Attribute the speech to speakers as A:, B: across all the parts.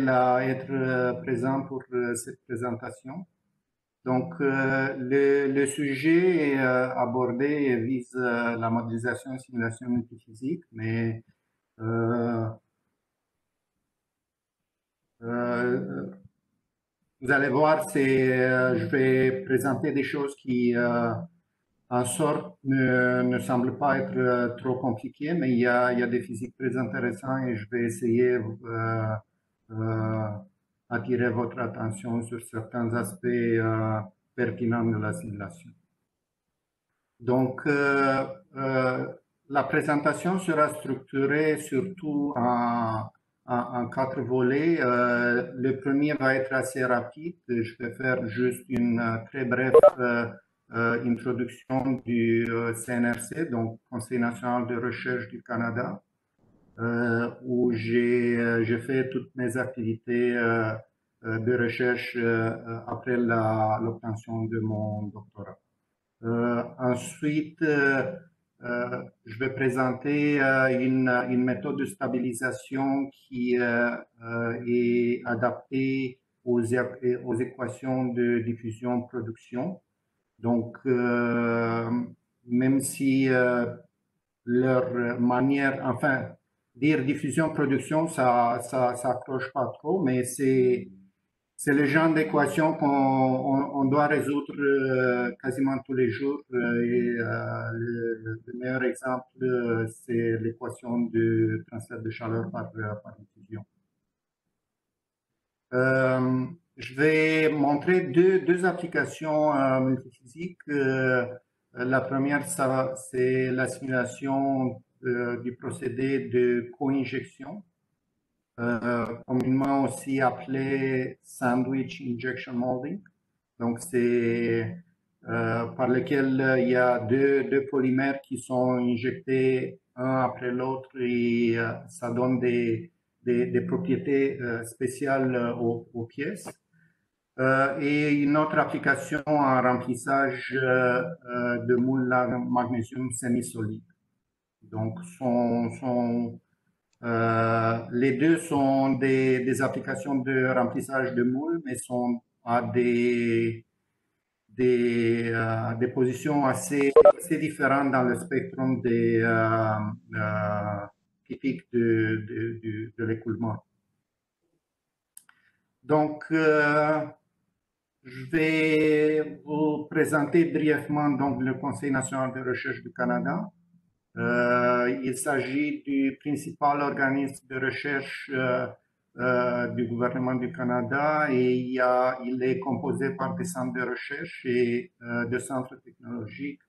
A: à être présent pour cette présentation. Donc, le sujet abordé vise la modélisation et simulation multiphysique, mais vous allez voir, je vais présenter des choses qui, en sorte, ne semblent pas être trop compliquées, mais il y a des physiques très intéressantes et je vais essayer attirer votre attention sur certains aspects pertinents de la simulation. Donc, la présentation sera structurée surtout en 4 volets. Le premier va être assez rapide. Je vais faire juste une très brève introduction du CNRC, donc Conseil national de recherche du Canada, où j'ai fait toutes mes activités de recherche après l'obtention de mon doctorat. Ensuite, je vais présenter une méthode de stabilisation qui est adaptée aux équations de diffusion-production. Donc, même si leur manière, enfin, dire diffusion-production, ça accroche pas trop, mais c'est le genre d'équation qu'on doit résoudre quasiment tous les jours. Et le meilleur exemple, c'est l'équation de transfert de chaleur par diffusion. Je vais montrer deux applications multiphysiques. La première, c'est la simulation du procédé de co-injection, communément aussi appelé sandwich injection molding. Donc, c'est par lequel il y a deux polymères qui sont injectés un après l'autre et ça donne des propriétés spéciales aux pièces. Et une autre application en remplissage de moules magnésium semi-solide. Donc, les deux sont des applications de remplissage de moules, mais sont à des positions assez différentes dans le spectre typique de l'écoulement. Donc, je vais vous présenter brièvement donc, le Conseil national de recherche du Canada. Il s'agit du principal organisme de recherche du gouvernement du Canada et il est composé par des centres de recherche et de centres technologiques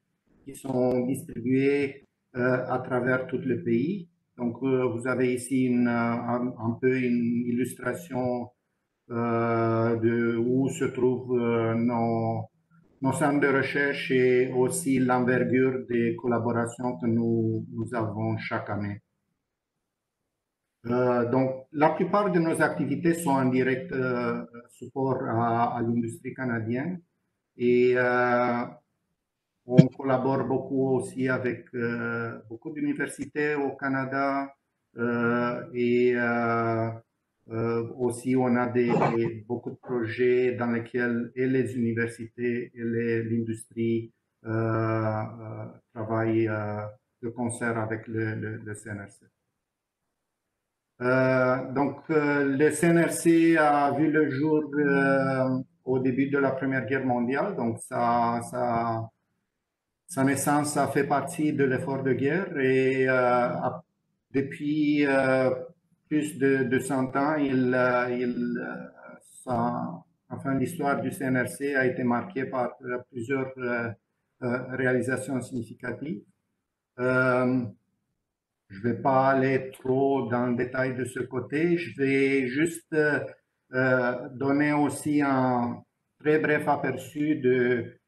A: qui sont distribués à travers tout le pays. Donc, vous avez ici un peu une illustration de où se trouvent nos centres de recherche et aussi l'envergure des collaborations que nous avons chaque année. Donc, la plupart de nos activités sont en direct support à l'industrie canadienne et on collabore beaucoup aussi avec beaucoup d'universités au Canada et aussi, on a beaucoup de projets dans lesquels et les universités et l'industrie travaillent de concert avec le CNRC. Donc, le CNRC a vu le jour au début de la Première Guerre mondiale. Donc, sa naissance a fait partie de l'effort de guerre et depuis plus de 100 ans, enfin, l'histoire du CNRC a été marquée par plusieurs réalisations significatives. Je ne vais pas aller trop dans le détail de ce côté. Je vais juste donner aussi un très bref aperçu de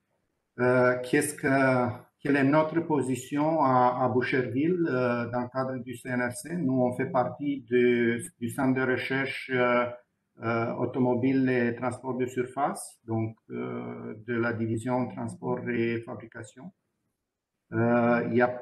A: quelle est notre position à Boucherville dans le cadre du CNRC. Nous, on fait partie du centre de recherche automobile et transport de surface, donc de la division transport et fabrication. Il y a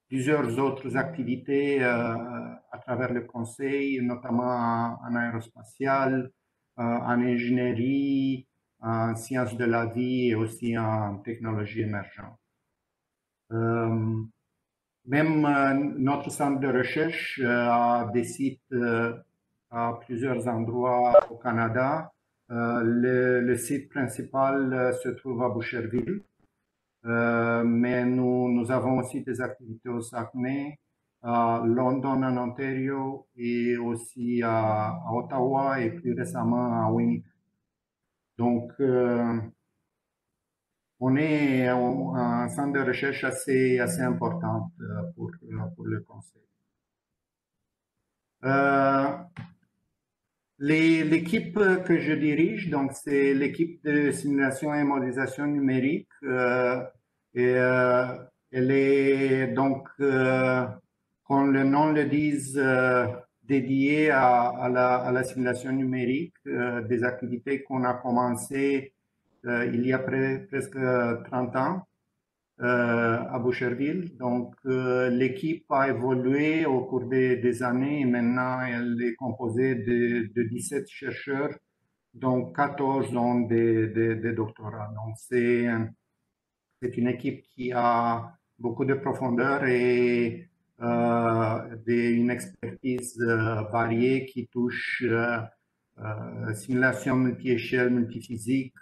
A: plusieurs autres activités à travers le conseil, notamment en aérospatial, en ingénierie, en sciences de la vie et aussi en technologie émergente. Même notre centre de recherche a des sites à plusieurs endroits au Canada. Le site principal se trouve à Boucherville, mais nous avons aussi des activités au Saguenay, à London en Ontario et aussi à Ottawa et plus récemment à Winnipeg. Donc, on est un centre de recherche assez important pour le conseil. L'équipe que je dirige, donc c'est l'équipe de simulation et modélisation numérique. Et, elle est donc, comme le nom le dise, dédiée à la simulation numérique, des activités qu'on a commencées il y a presque 30 ans à Boucherville. Donc, l'équipe a évolué au cours des années et maintenant elle est composée de 17 chercheurs, dont 14 ont des doctorats. Donc, c'est une équipe qui a beaucoup de profondeur et une expertise variée qui touche simulation multi-échelle, multiphysique,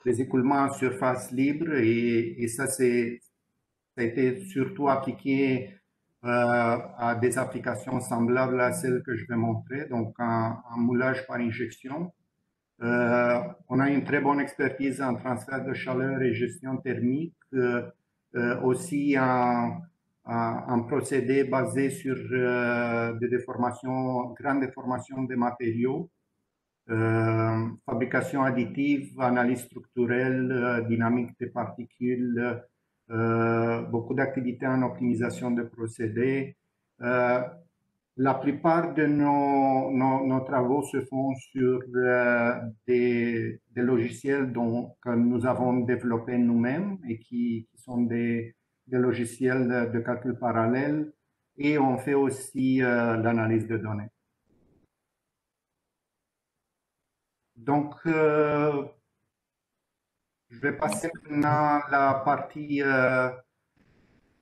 A: les écoulements en surface libre et ça, ça a été surtout appliqué à des applications semblables à celles que je vais montrer, donc en moulage par injection. On a une très bonne expertise en transfert de chaleur et gestion thermique, aussi en procédés basés sur des déformations, grandes déformations des matériaux, fabrication additive, analyse structurelle, dynamique des particules, beaucoup d'activités en optimisation de procédés. La plupart de nos travaux se font sur des logiciels que nous avons développés nous-mêmes et qui sont des logiciels de calcul parallèle, et on fait aussi l'analyse de données. Donc, je vais passer maintenant à la partie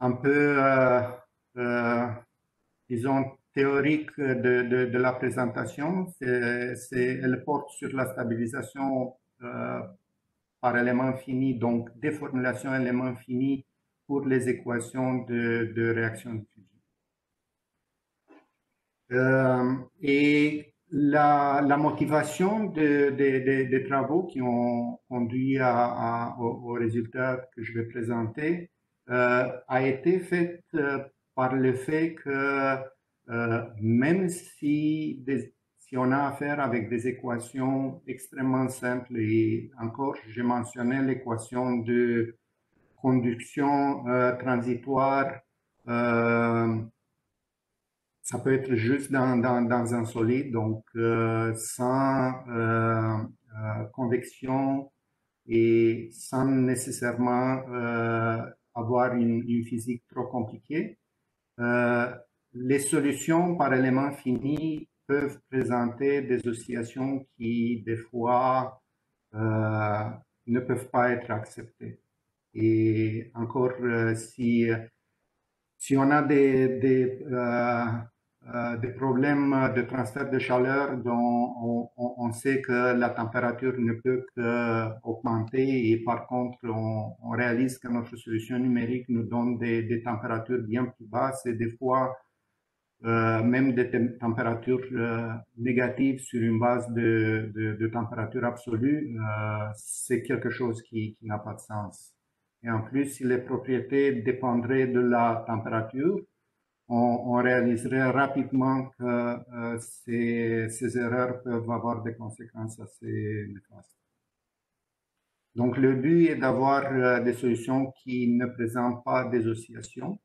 A: un peu, disons, théorique de la présentation. Elle porte sur la stabilisation par élément fini, donc déformulation élément fini pour les équations de réaction de fusion. Et la motivation des travaux qui ont conduit aux résultats que je vais présenter a été faite par le fait que même si on a affaire avec des équations extrêmement simples, et encore, j'ai mentionné l'équation de conduction transitoire, ça peut être juste dans un solide, donc sans convection et sans nécessairement avoir une physique trop compliquée. Les solutions par élément fini peuvent présenter des oscillations qui, des fois, ne peuvent pas être acceptées. Et encore, si on a des problèmes de transfert de chaleur dont on sait que la température ne peut qu'augmenter et par contre on réalise que notre solution numérique nous donne des températures bien plus basses et des fois même des températures négatives sur une base de température absolue, c'est quelque chose qui n'a pas de sens. Et en plus, si les propriétés dépendraient de la température, on réaliserait rapidement que ces erreurs peuvent avoir des conséquences assez néfastes. Donc, le but est d'avoir des solutions qui ne présentent pas des oscillations.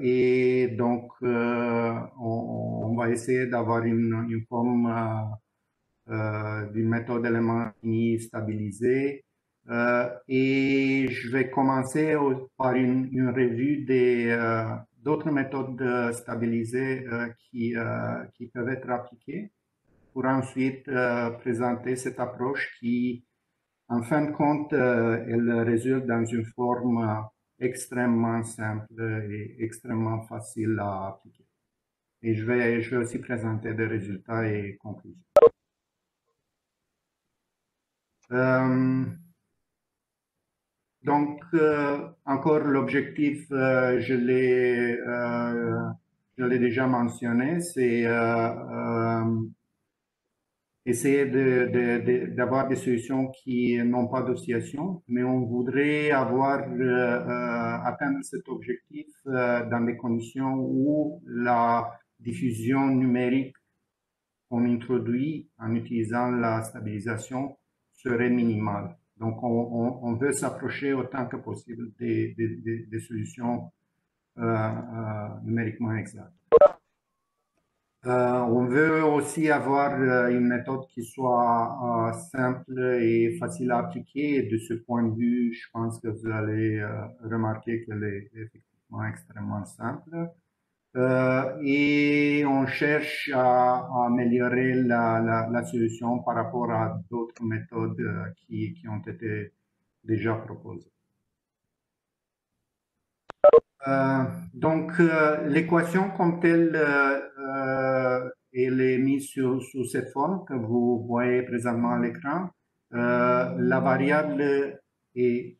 A: Et donc, on va essayer d'avoir une forme d'une méthode élément fini stabilisée Et je vais commencer par une revue d'autres méthodes stabilisées qui peuvent être appliquées pour ensuite présenter cette approche qui, en fin de compte, elle résulte dans une forme extrêmement simple et extrêmement facile à appliquer. Et je vais aussi présenter des résultats et conclusions. Donc, encore l'objectif, je l'ai déjà mentionné, c'est essayer d'avoir des solutions qui n'ont pas d'oscillation, mais on voudrait atteindre cet objectif dans des conditions où la diffusion numérique qu'on introduit en utilisant la stabilisation serait minimale. Donc, on veut s'approcher autant que possible des solutions numériquement exactes. On veut aussi avoir une méthode qui soit simple et facile à appliquer. Et de ce point de vue, je pense que vous allez remarquer qu'elle est effectivement extrêmement simple. Et on cherche à améliorer la solution par rapport à d'autres méthodes qui ont été déjà proposées. Donc, l'équation comme telle, elle est mise sous cette forme que vous voyez présentement à l'écran. La variable est U,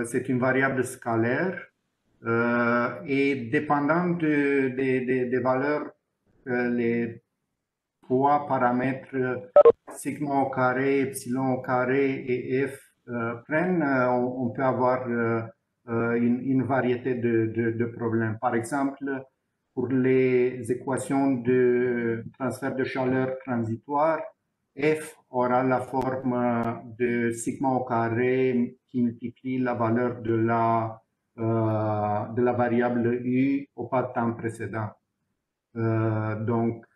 A: c'est une variable scalaire. Et dépendant des valeurs que les trois paramètres sigma au carré, epsilon au carré et f prennent, on peut avoir une variété de problèmes. Par exemple, pour les équations de transfert de chaleur transitoire, f aura la forme de sigma au carré qui multiplie la valeur de la variable u au pas de temps précédent. Donc,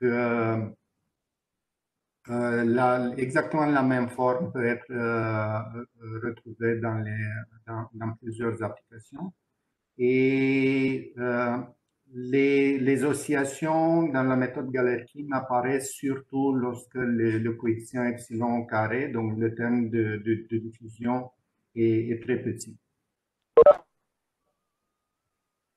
A: exactement la même forme peut être retrouvée dans plusieurs applications. Et les oscillations dans la méthode Galerkin apparaissent surtout lorsque le coefficient epsilon au carré, donc le terme de diffusion, est très petit.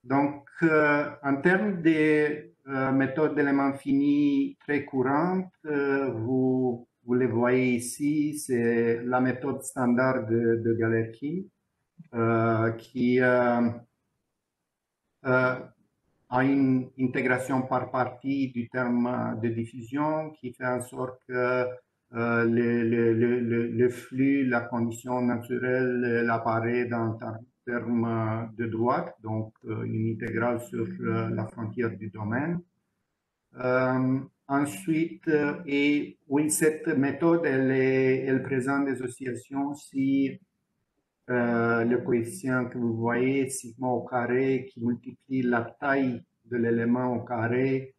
A: Donc, en termes de méthodes d'éléments finis très courantes, vous les voyez ici, c'est la méthode standard de Galerkin qui a une intégration par partie du terme de diffusion qui fait en sorte que le flux, la condition naturelle, elle apparaît dans terme de droite, donc une intégrale sur la frontière du domaine. Ensuite, et oui, cette méthode, elle présente des oscillations si le coefficient que vous voyez, sigma au carré, qui multiplie la taille de l'élément au carré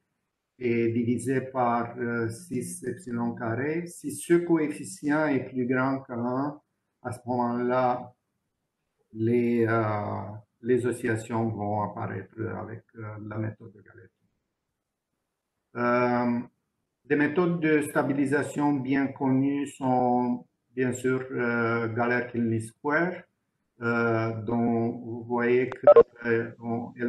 A: est divisé par 6 epsilon carré. Si ce coefficient est plus grand que 1, à ce moment-là, les oscillations vont apparaître avec la méthode de Galerkin. Des méthodes de stabilisation bien connues sont bien sûr Galerkin least square, dont vous voyez qu'elle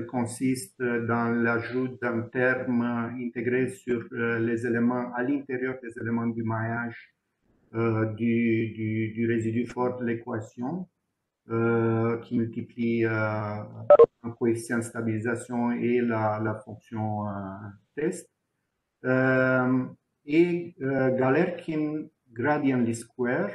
A: consiste dans l'ajout d'un terme intégré sur les éléments, à l'intérieur des éléments du maillage du résidu fort de l'équation. Qui multiplie un coefficient de stabilisation et la fonction test. Et Galerkin gradient least square,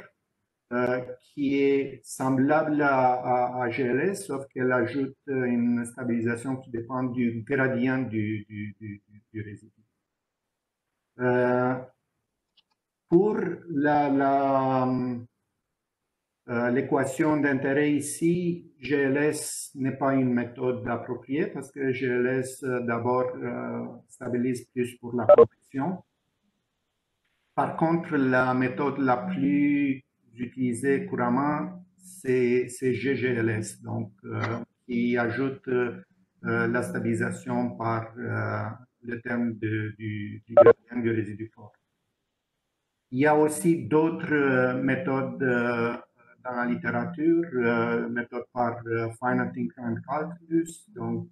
A: qui est semblable à GLS, sauf qu'elle ajoute une stabilisation qui dépend du gradient du résidu. Pour l'équation d'intérêt ici, GLS n'est pas une méthode appropriée parce que GLS d'abord stabilise plus pour la convection. Par contre, la méthode la plus utilisé couramment, c'est GGLS, donc qui ajoute la stabilisation par le terme du gradient du résidu fort. Il y a aussi d'autres méthodes dans la littérature, méthode par Feinertinker et Calculus, donc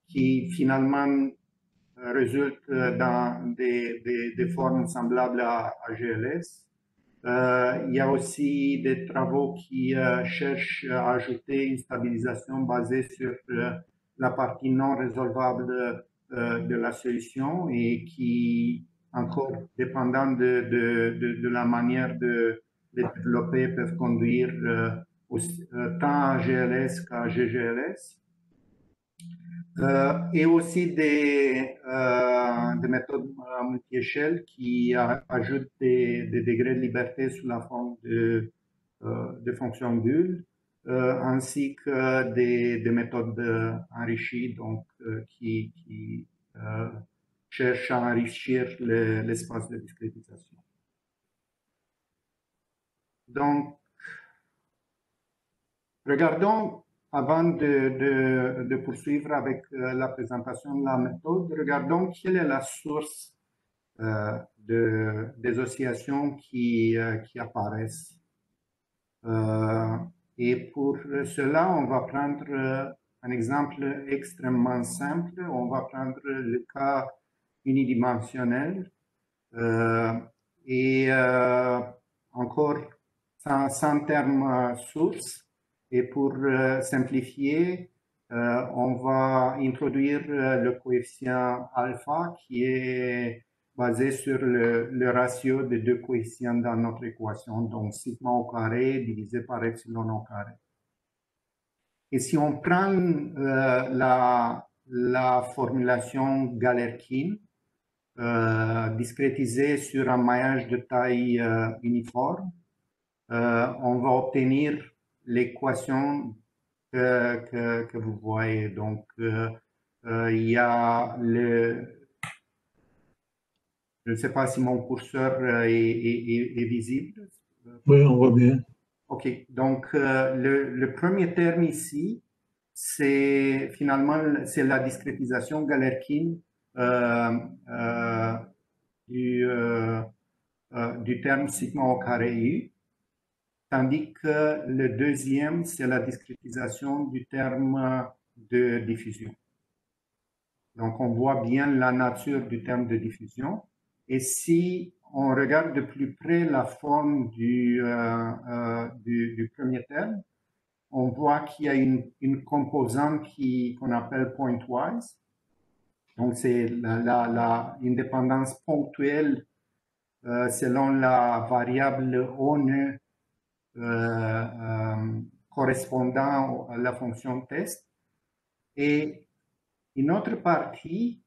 A: qui finalement résulte dans des formes semblables à GLS. Il y a aussi des travaux qui cherchent à ajouter une stabilisation basée sur la partie non résolvable de la solution et qui, encore dépendant de la manière de développer, peuvent conduire tant à GLS qu'à GGLS. Et aussi des méthodes multi-échelles qui ajoutent des degrés de liberté sous la forme de fonctions bulles, ainsi que des méthodes enrichies donc, qui cherchent à enrichir l'espace de discrétisation. Donc, regardons, avant de poursuivre avec la présentation de la méthode, regardons quelle est la source des oscillations qui apparaissent. Et pour cela, on va prendre un exemple extrêmement simple. On va prendre le cas unidimensionnel et encore sans terme source. Et pour simplifier, on va introduire le coefficient alpha qui est basé sur le ratio des deux coefficients dans notre équation, donc sigma au carré divisé par epsilon au carré. Et si on prend la formulation Galerkin, discrétisée sur un maillage de taille uniforme, on va obtenir l'équation que vous voyez. Donc, il y a je ne sais pas si mon curseur est visible.
B: Oui, on voit bien.
A: OK. Donc, le premier terme ici, c'est finalement la discrétisation Galerkin du terme sigma au carré U. Tandis que le deuxième, c'est la discrétisation du terme de diffusion. Donc, on voit bien la nature du terme de diffusion. Et si on regarde de plus près la forme du premier terme, on voit qu'il y a une composante qu'on appelle pointwise. Donc, c'est une dépendance ponctuelle selon la variable ONE correspondant à la fonction test, et une autre partie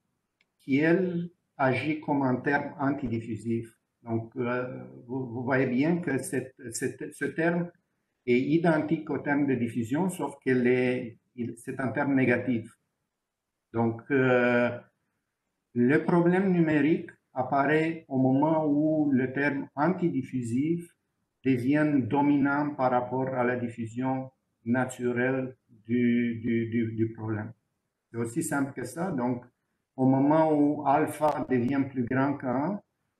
A: qui, elle, agit comme un terme antidiffusif. Donc, vous voyez bien que ce terme est identique au terme de diffusion, sauf que c'est un terme négatif. Donc, le problème numérique apparaît au moment où le terme antidiffusif devient dominant par rapport à la diffusion naturelle du problème. C'est aussi simple que ça. Donc, au moment où alpha devient plus grand qu'1,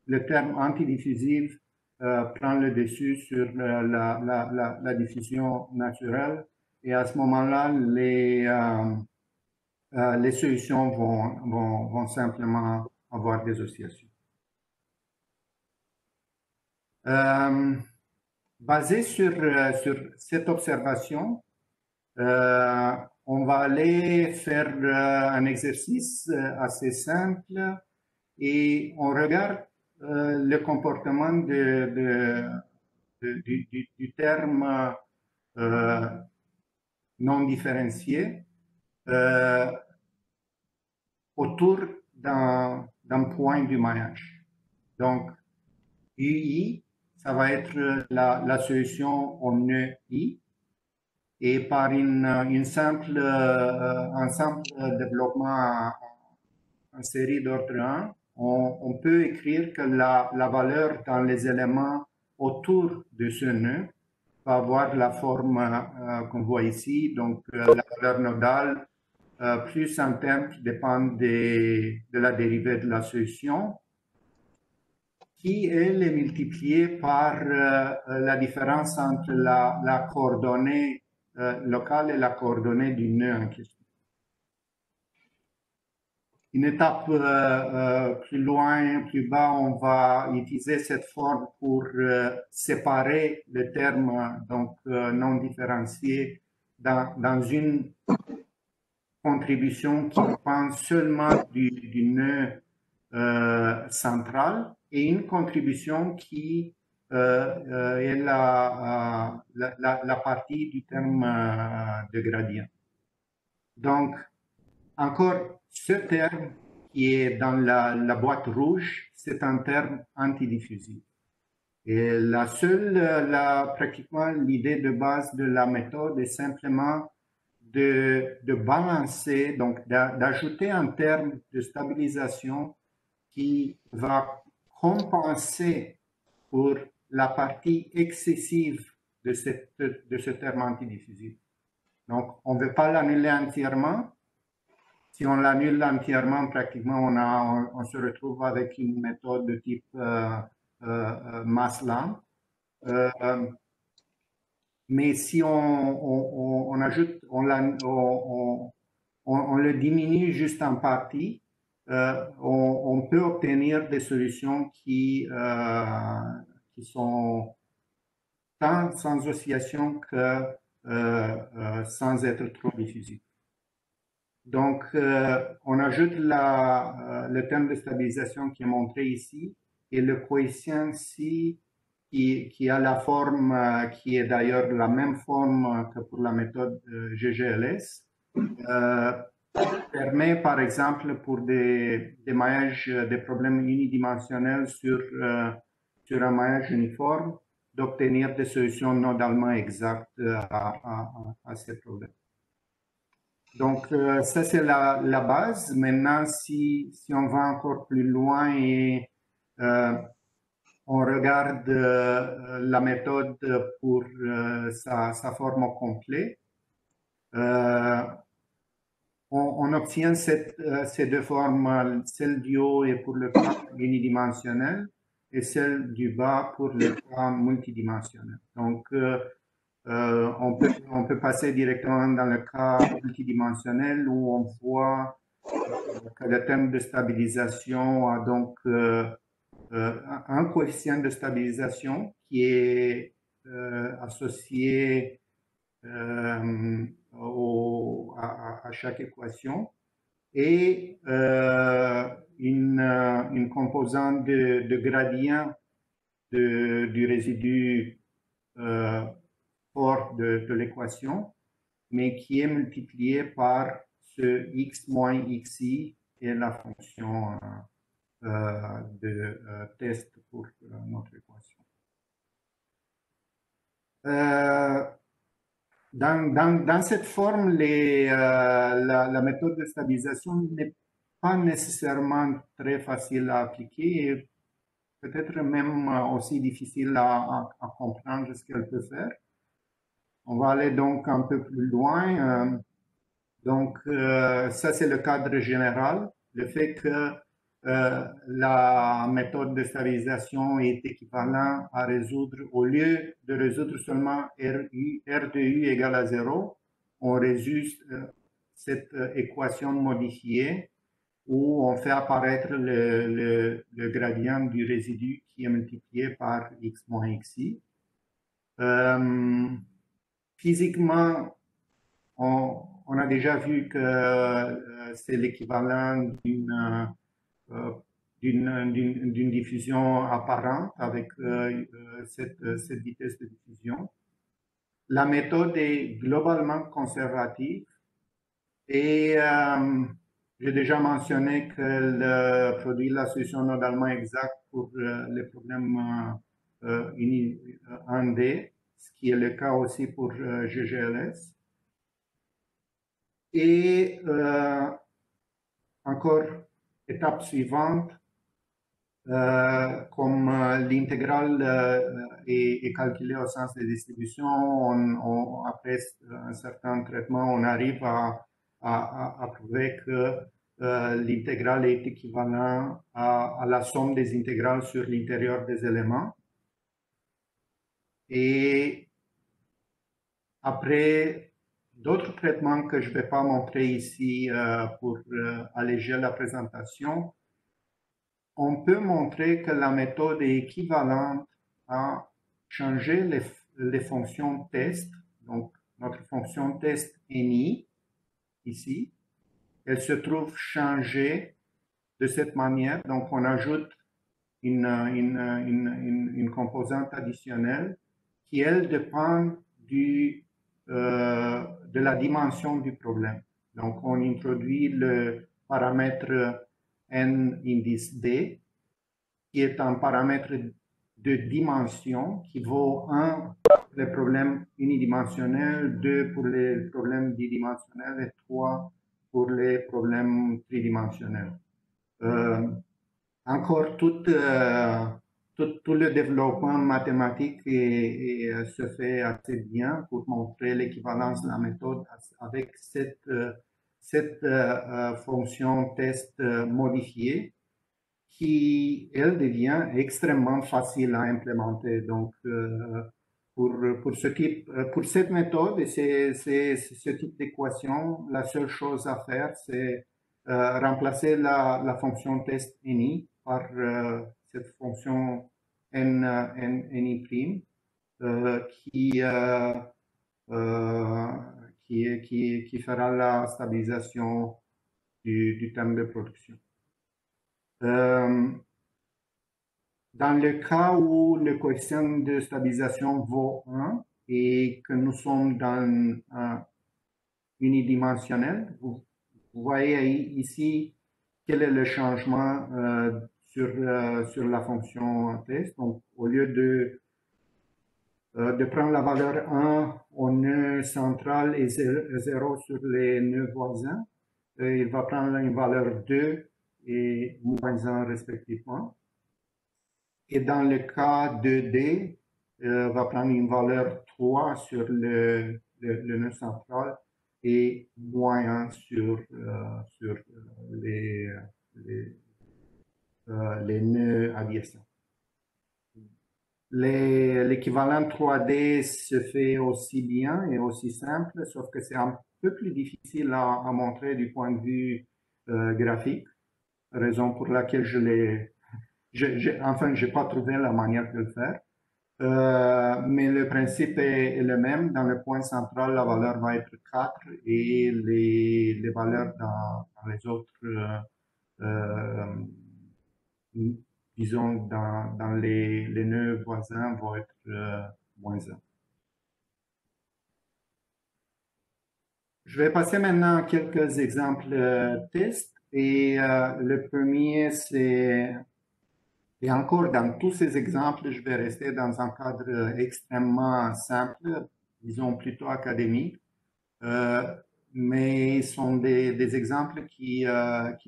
A: le terme antidiffusif prend le dessus sur la diffusion naturelle. Et à ce moment-là, les solutions vont simplement avoir des oscillations. Basé sur cette observation, on va aller faire un exercice assez simple et on regarde le comportement du terme non différencié autour d'un point du maillage. Donc, UI, ça va être la solution au nœud I. Et par un simple développement en série d'ordre 1, on peut écrire que la valeur dans les éléments autour de ce nœud va avoir la forme qu'on voit ici, donc la valeur nodale plus un terme qui dépend de la dérivée de la solution, qui elle est multipliée par la différence entre la coordonnée locale et la coordonnée du nœud en question. Une étape plus loin, plus bas, on va utiliser cette forme pour séparer les termes donc, non différenciés dans une contribution qui dépend seulement du nœud central et une contribution qui est la partie du terme de gradient. Donc, encore, ce terme qui est dans la boîte rouge, c'est un terme antidiffusif. Et pratiquement l'idée de base de la méthode est simplement de balancer, donc d'ajouter un terme de stabilisation qui va compenser pour la partie excessive de ce terme antidiffusif. Donc, on ne veut pas l'annuler entièrement. Si on l'annule entièrement, pratiquement, on se retrouve avec une méthode de type Maslin. Mais si on ajoute, on le diminue juste en partie, on peut obtenir des solutions qui sont tant sans oscillation que sans être trop diffusives. Donc, on ajoute le terme de stabilisation qui est montré ici et le coefficient C qui a la forme, qui est d'ailleurs la même forme que pour la méthode GGLS, permet par exemple pour des maillages, des problèmes unidimensionnels sur un maillage uniforme, d'obtenir des solutions nodalement exactes à ces problèmes. Donc, ça, c'est la base. Maintenant, si on va encore plus loin et on regarde la méthode pour sa forme au complet, on obtient ces deux formes, celle du haut est pour le cas unidimensionnel et celle du bas pour le cas multidimensionnel. Donc, on peut passer directement dans le cas multidimensionnel où on voit que le terme de stabilisation a donc un coefficient de stabilisation qui est associé à chaque équation et une composante de gradient du résidu fort de l'équation, mais qui est multiplié par ce x moins xi et la fonction de test pour notre équation. Dans cette forme, la méthode de stabilisation n'est pas nécessairement très facile à appliquer et peut-être même aussi difficile à comprendre ce qu'elle peut faire. On va aller donc un peu plus loin. Donc, ça, c'est le cadre général. Le fait que la méthode de stabilisation est équivalente à résoudre, au lieu de résoudre seulement R de U égale à 0, on résout cette équation modifiée où on fait apparaître le gradient du résidu qui est multiplié par x moins xi. Physiquement, on a déjà vu que c'est l'équivalent d'une diffusion apparente avec cette vitesse de diffusion. La méthode est globalement conservative et j'ai déjà mentionné qu'elle produit la solution nodalement exacte pour les problèmes 1D, ce qui est le cas aussi pour GGLS. Et encore, étape suivante, comme l'intégrale est calculée au sens de distribution, après un certain traitement, on arrive à prouver que l'intégrale est équivalente à la somme des intégrales sur l'intérieur des éléments. Et après d'autres traitements que je ne vais pas montrer ici pour alléger la présentation, on peut montrer que la méthode est équivalente à changer les fonctions test. Donc, notre fonction test ni, ici, elle se trouve changée de cette manière. Donc, on ajoute une composante additionnelle qui, elle, dépend de la dimension du problème. Donc, on introduit le paramètre n indice d, qui est un paramètre de dimension qui vaut 1 pour les problèmes unidimensionnels, 2 pour les problèmes bidimensionnels et 3 pour les problèmes tridimensionnels. Encore tout le développement mathématique se fait assez bien pour montrer l'équivalence de la méthode avec cette fonction test modifiée qui, elle, devient extrêmement facile à implémenter. Donc, pour cette méthode et ce type d'équation, la seule chose à faire, c'est remplacer la fonction test ni par cette fonction ni' qui fera la stabilisation du terme de production. Dans le cas où le coefficient de stabilisation vaut 1 et que nous sommes dans un unidimensionnel, vous voyez ici quel est le changement sur la fonction test. Donc, au lieu de prendre la valeur 1 au nœud central et 0 sur les nœuds voisins, il va prendre une valeur 2 et moins 1 respectivement. Et dans le cas de D, va prendre une valeur 3 sur le nœud central et moins 1 sur les nœuds adjacents. L'équivalent 3D se fait aussi bien et aussi simple, sauf que c'est un peu plus difficile à montrer du point de vue graphique, raison pour laquelle je n'ai pas trouvé la manière de le faire. Mais le principe est le même. Dans le point central, la valeur va être 4 et les valeurs dans les autres, disons, dans les nœuds voisins vont être moins 1. Je vais passer maintenant à quelques exemples tests. Et le premier, c'est... Et encore, dans tous ces exemples, je vais rester dans un cadre extrêmement simple, disons plutôt académique, mais ils sont des exemples qui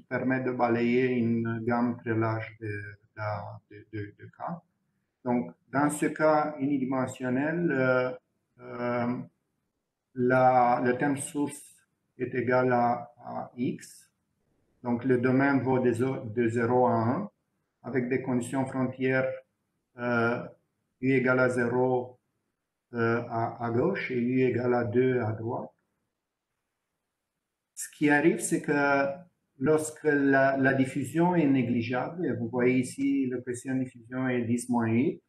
A: permettent de balayer une gamme très large de cas. Donc, dans ce cas unidimensionnel, le terme source est égal à x, donc le domaine vaut de 0 à 1, avec des conditions frontières u égale à 0 à gauche et u égale à 2 à droite. Ce qui arrive, c'est que lorsque la diffusion est négligeable, et vous voyez ici le coefficient de diffusion est 10-8,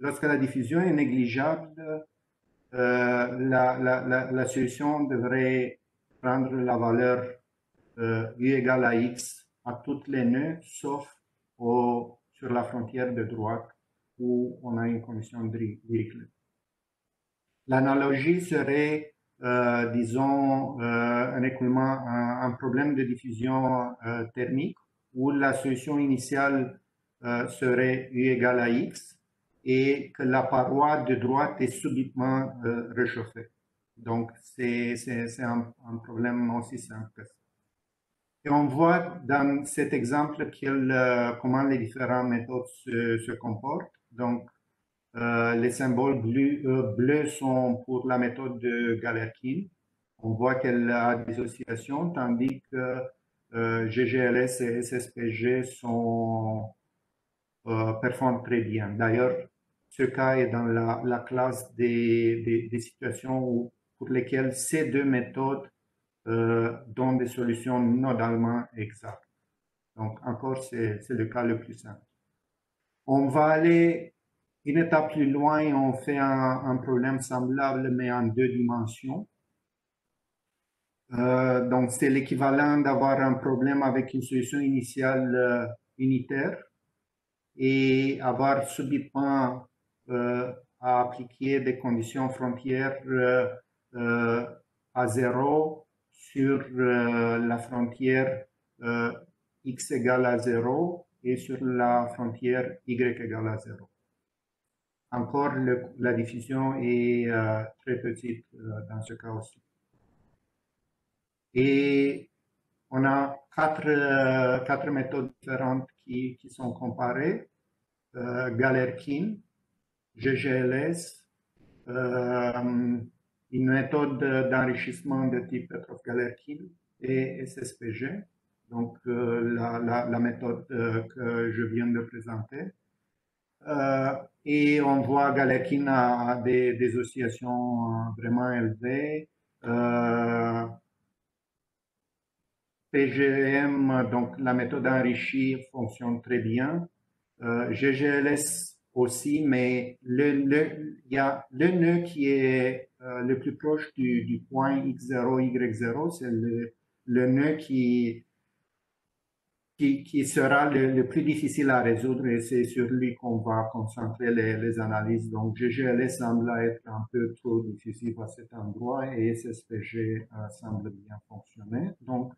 A: lorsque la diffusion est négligeable, la solution devrait prendre la valeur u égale à x à toutes les nœuds, sauf sur la frontière de droite où on a une condition Dirichlet. L'analogie serait, disons, un écoulement, un problème de diffusion thermique où la solution initiale serait u égale à x et que la paroi de droite est subitement réchauffée. Donc, c'est un problème aussi simple que ça. Et on voit dans cet exemple comment les différentes méthodes se comportent. Donc, les symboles bleus sont pour la méthode de Galerkin. On voit qu'elle a des associations, tandis que GGLS et SSPG performent très bien. D'ailleurs, ce cas est dans la classe des situations pour lesquelles ces deux méthodes donnent des solutions nodalement exactes. Donc, encore, c'est le cas le plus simple. On va aller une étape plus loin et on fait un problème semblable, mais en deux dimensions. Donc, c'est l'équivalent d'avoir un problème avec une solution initiale unitaire et avoir subitement à appliquer des conditions frontières à zéro sur la frontière x égale à 0 et sur la frontière y égale à 0. Encore, la diffusion est très petite dans ce cas aussi. Et on a quatre méthodes différentes qui sont comparées. Galerkin, GGLS, une méthode d'enrichissement de type Petrov-Galerkin et SSPG, donc la méthode que je viens de présenter. Et on voit Galerkin a des oscillations vraiment élevées. PGM, donc la méthode enrichie, fonctionne très bien. GGLS aussi, mais il y a le nœud qui est le plus proche du point X0, Y0, c'est le nœud qui sera le plus difficile à résoudre et c'est sur lui qu'on va concentrer les analyses. Donc, GGLS semble être un peu trop difficile à cet endroit et SSPG semble bien fonctionner. Donc,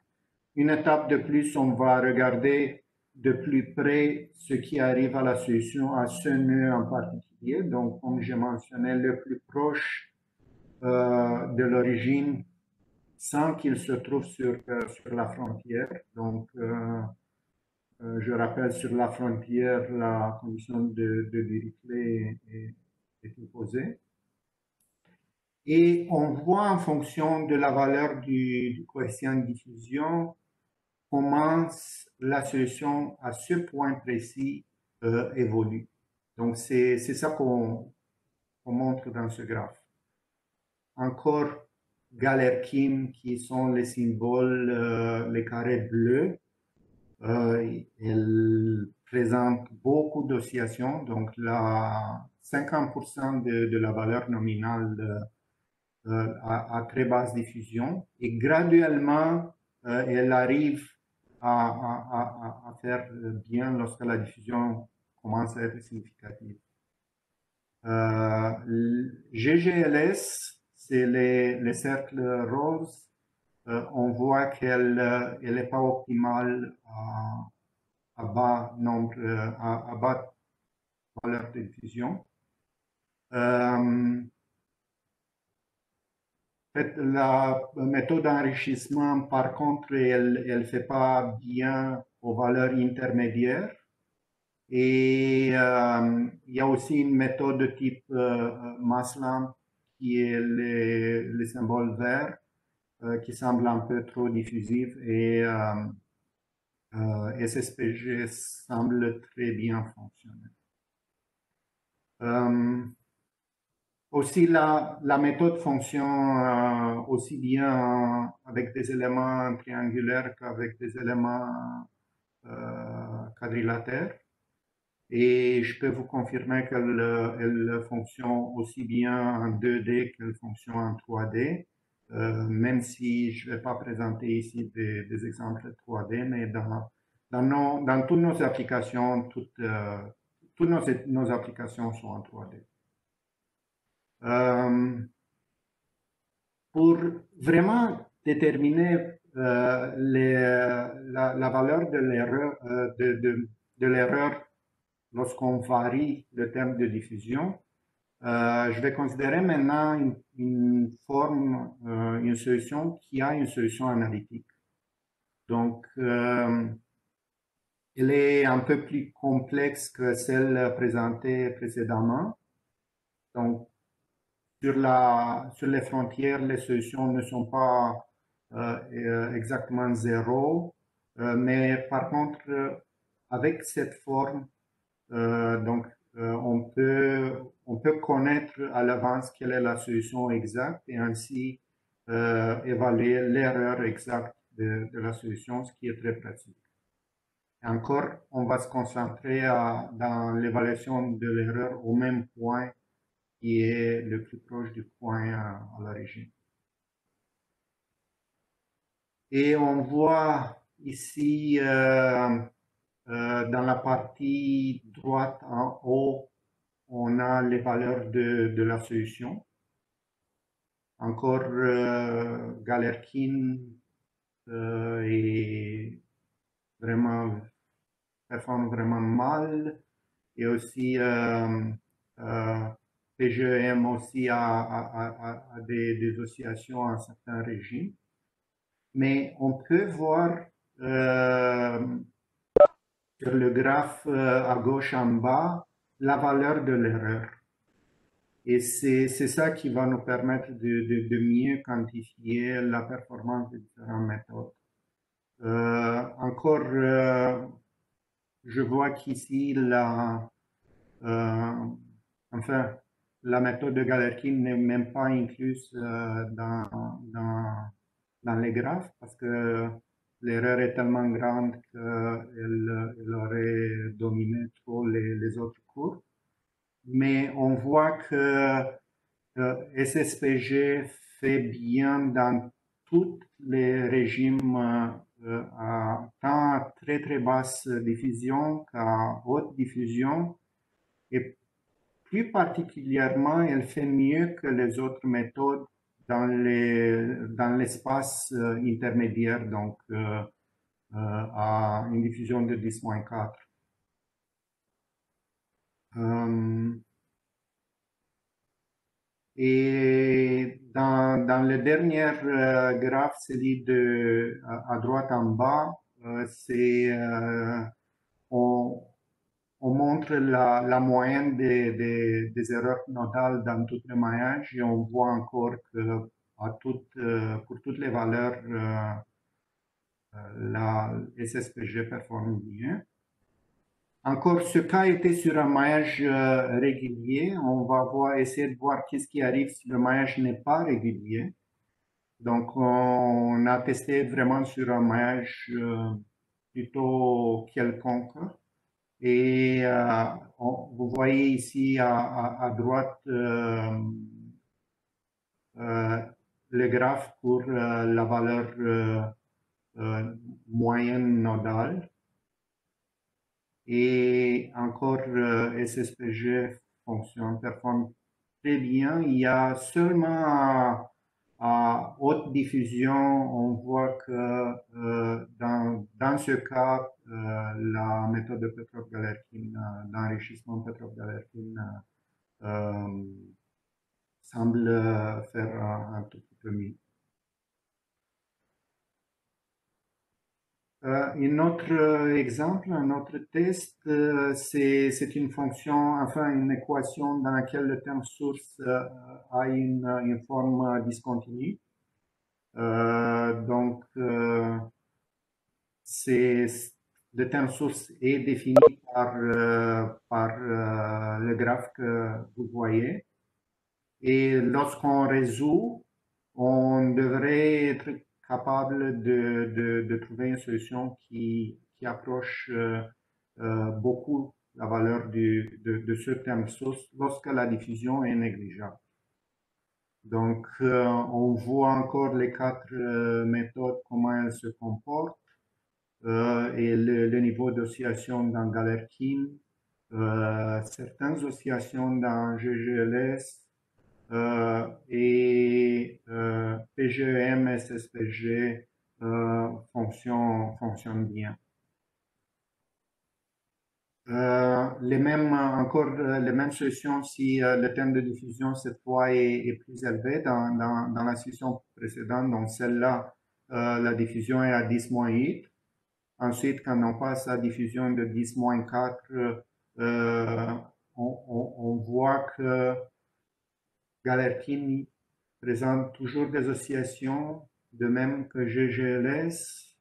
A: une étape de plus, on va regarder de plus près ce qui arrive à la solution à ce nœud en particulier. Donc, comme j'ai mentionné, le plus proche de l'origine sans qu'il se trouve sur la frontière. Donc, je rappelle, sur la frontière, la condition de Dirichlet est imposée. Et on voit en fonction de la valeur du coefficient de diffusion comment la solution à ce point précis évolue. Donc, c'est ça qu'on montre dans ce graphe. Encore Galerkin, qui sont les symboles, les carrés bleus, elle présente beaucoup d'oscillations, donc 50% de la valeur nominale à très basse diffusion, et graduellement, elle arrive à faire bien lorsque la diffusion commence à être significative. GGLS, c'est les cercles roses. On voit qu'elle n'est pas optimale à bas nombre, à bas valeur de diffusion. La méthode d'enrichissement, par contre, elle ne fait pas bien aux valeurs intermédiaires. Et il y a aussi une méthode de type Maslam, qui est les symboles verts, qui semble un peu trop diffusif, et SSPG semble très bien fonctionner. Aussi, la méthode fonctionne aussi bien avec des éléments triangulaires qu'avec des éléments quadrilatères. Et je peux vous confirmer qu'elle fonctionne aussi bien en 2D qu'elle fonctionne en 3D, même si je ne vais pas présenter ici des exemples 3D, mais dans toutes nos applications, toutes nos applications sont en 3D. Pour vraiment déterminer la valeur de l'erreur lorsqu'on varie le terme de diffusion, je vais considérer maintenant une solution qui a une solution analytique. Donc, elle est un peu plus complexe que celle présentée précédemment. Donc, sur les frontières, les solutions ne sont pas exactement zéro, mais par contre, avec cette forme, donc, on peut connaître à l'avance quelle est la solution exacte et ainsi évaluer l'erreur exacte de la solution, ce qui est très pratique. Et encore, on va se concentrer dans l'évaluation de l'erreur au même point qui est le plus proche du point à l'origine. Et on voit ici dans la partie droite en haut, on a les valeurs de la solution. Encore Galerkin est vraiment, performe vraiment mal. Et aussi PGEM aussi a des oscillations à certains régimes. Mais on peut voir sur le graphe à gauche en bas la valeur de l'erreur. Et c'est ça qui va nous permettre de mieux quantifier la performance des différentes méthodes. Encore, je vois qu'ici, enfin, la méthode de Galerkin n'est même pas incluse dans les graphes parce que l'erreur est tellement grande qu'elle aurait dominé trop les autres courbes. Mais on voit que SSPG fait bien dans tous les régimes tant à très très basse diffusion qu'à haute diffusion. Et plus particulièrement, elle fait mieux que les autres méthodes dans l'espace intermédiaire, donc à une diffusion de 10-4. Et dans le dernier graphe, celui à droite en bas, on, on montre la moyenne des erreurs nodales dans tout le maillage et on voit encore que pour toutes les valeurs, la SSPG performe bien. Encore, ce cas était sur un maillage régulier. On va essayer de voir qu'est-ce qui arrive si le maillage n'est pas régulier. Donc, on a testé vraiment sur un maillage plutôt quelconque. Et vous voyez ici à droite le graphe pour la valeur moyenne nodale. Et encore, SSPG performe très bien. Il y a seulement à haute diffusion, on voit que dans ce cas, la méthode de Petrov-Galerkin, d'enrichissement Petrov-Galerkin, semble faire un tout petit peu mieux. Un autre exemple, un autre test, c'est une fonction, enfin une équation dans laquelle le terme source a une forme discontinue. Donc, le terme source est défini par le graphe que vous voyez. Et lorsqu'on résout, on devrait être capable de trouver une solution qui approche beaucoup la valeur de ce terme source lorsque la diffusion est négligeable. Donc, on voit encore les quatre méthodes, comment elles se comportent et le niveau d'oscillation dans Galerkin, certaines oscillations dans GGLS, et PGEM, SSPG fonctionnent bien. Encore les mêmes solutions si le terme de diffusion cette fois est plus élevé dans la solution précédente, donc celle-là la diffusion est à 10-8. Ensuite, quand on passe à diffusion de 10-4, on voit que Galerkin présente toujours des oscillations, de même que GGLS.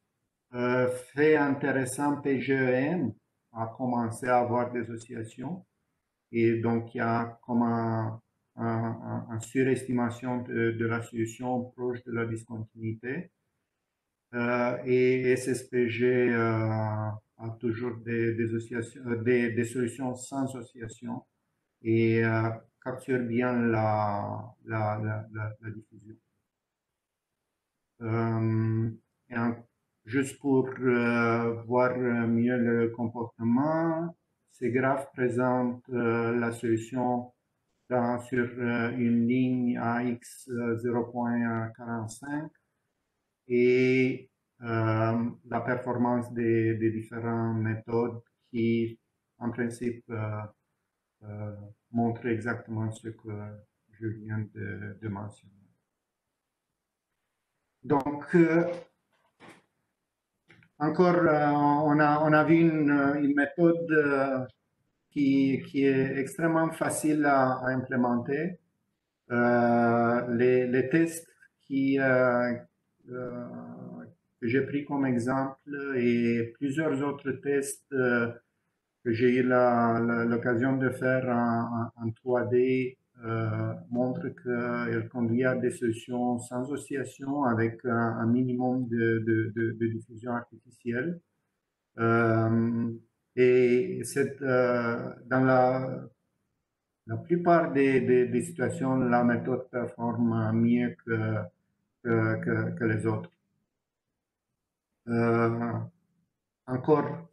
A: Fait intéressant, PGEM a commencé à avoir des oscillations. Et donc, il y a comme une surestimation de la solution proche de la discontinuité. Et SSPG a toujours des solutions sans oscillation et capture bien la diffusion. Et juste pour voir mieux le comportement, ces graphes présentent la solution sur une ligne AX 0.45 et la performance des différentes méthodes qui, en principe, montrent exactement ce que je viens de mentionner. Donc, encore, on a vu une méthode qui est extrêmement facile à implémenter. Les tests que j'ai pris comme exemple et plusieurs autres tests que j'ai eu l'occasion de faire en 3D montrent qu'elle conduit à des solutions sans oscillation avec un minimum de diffusion artificielle. Et dans la plupart des situations, la méthode performe mieux que les autres. Encore,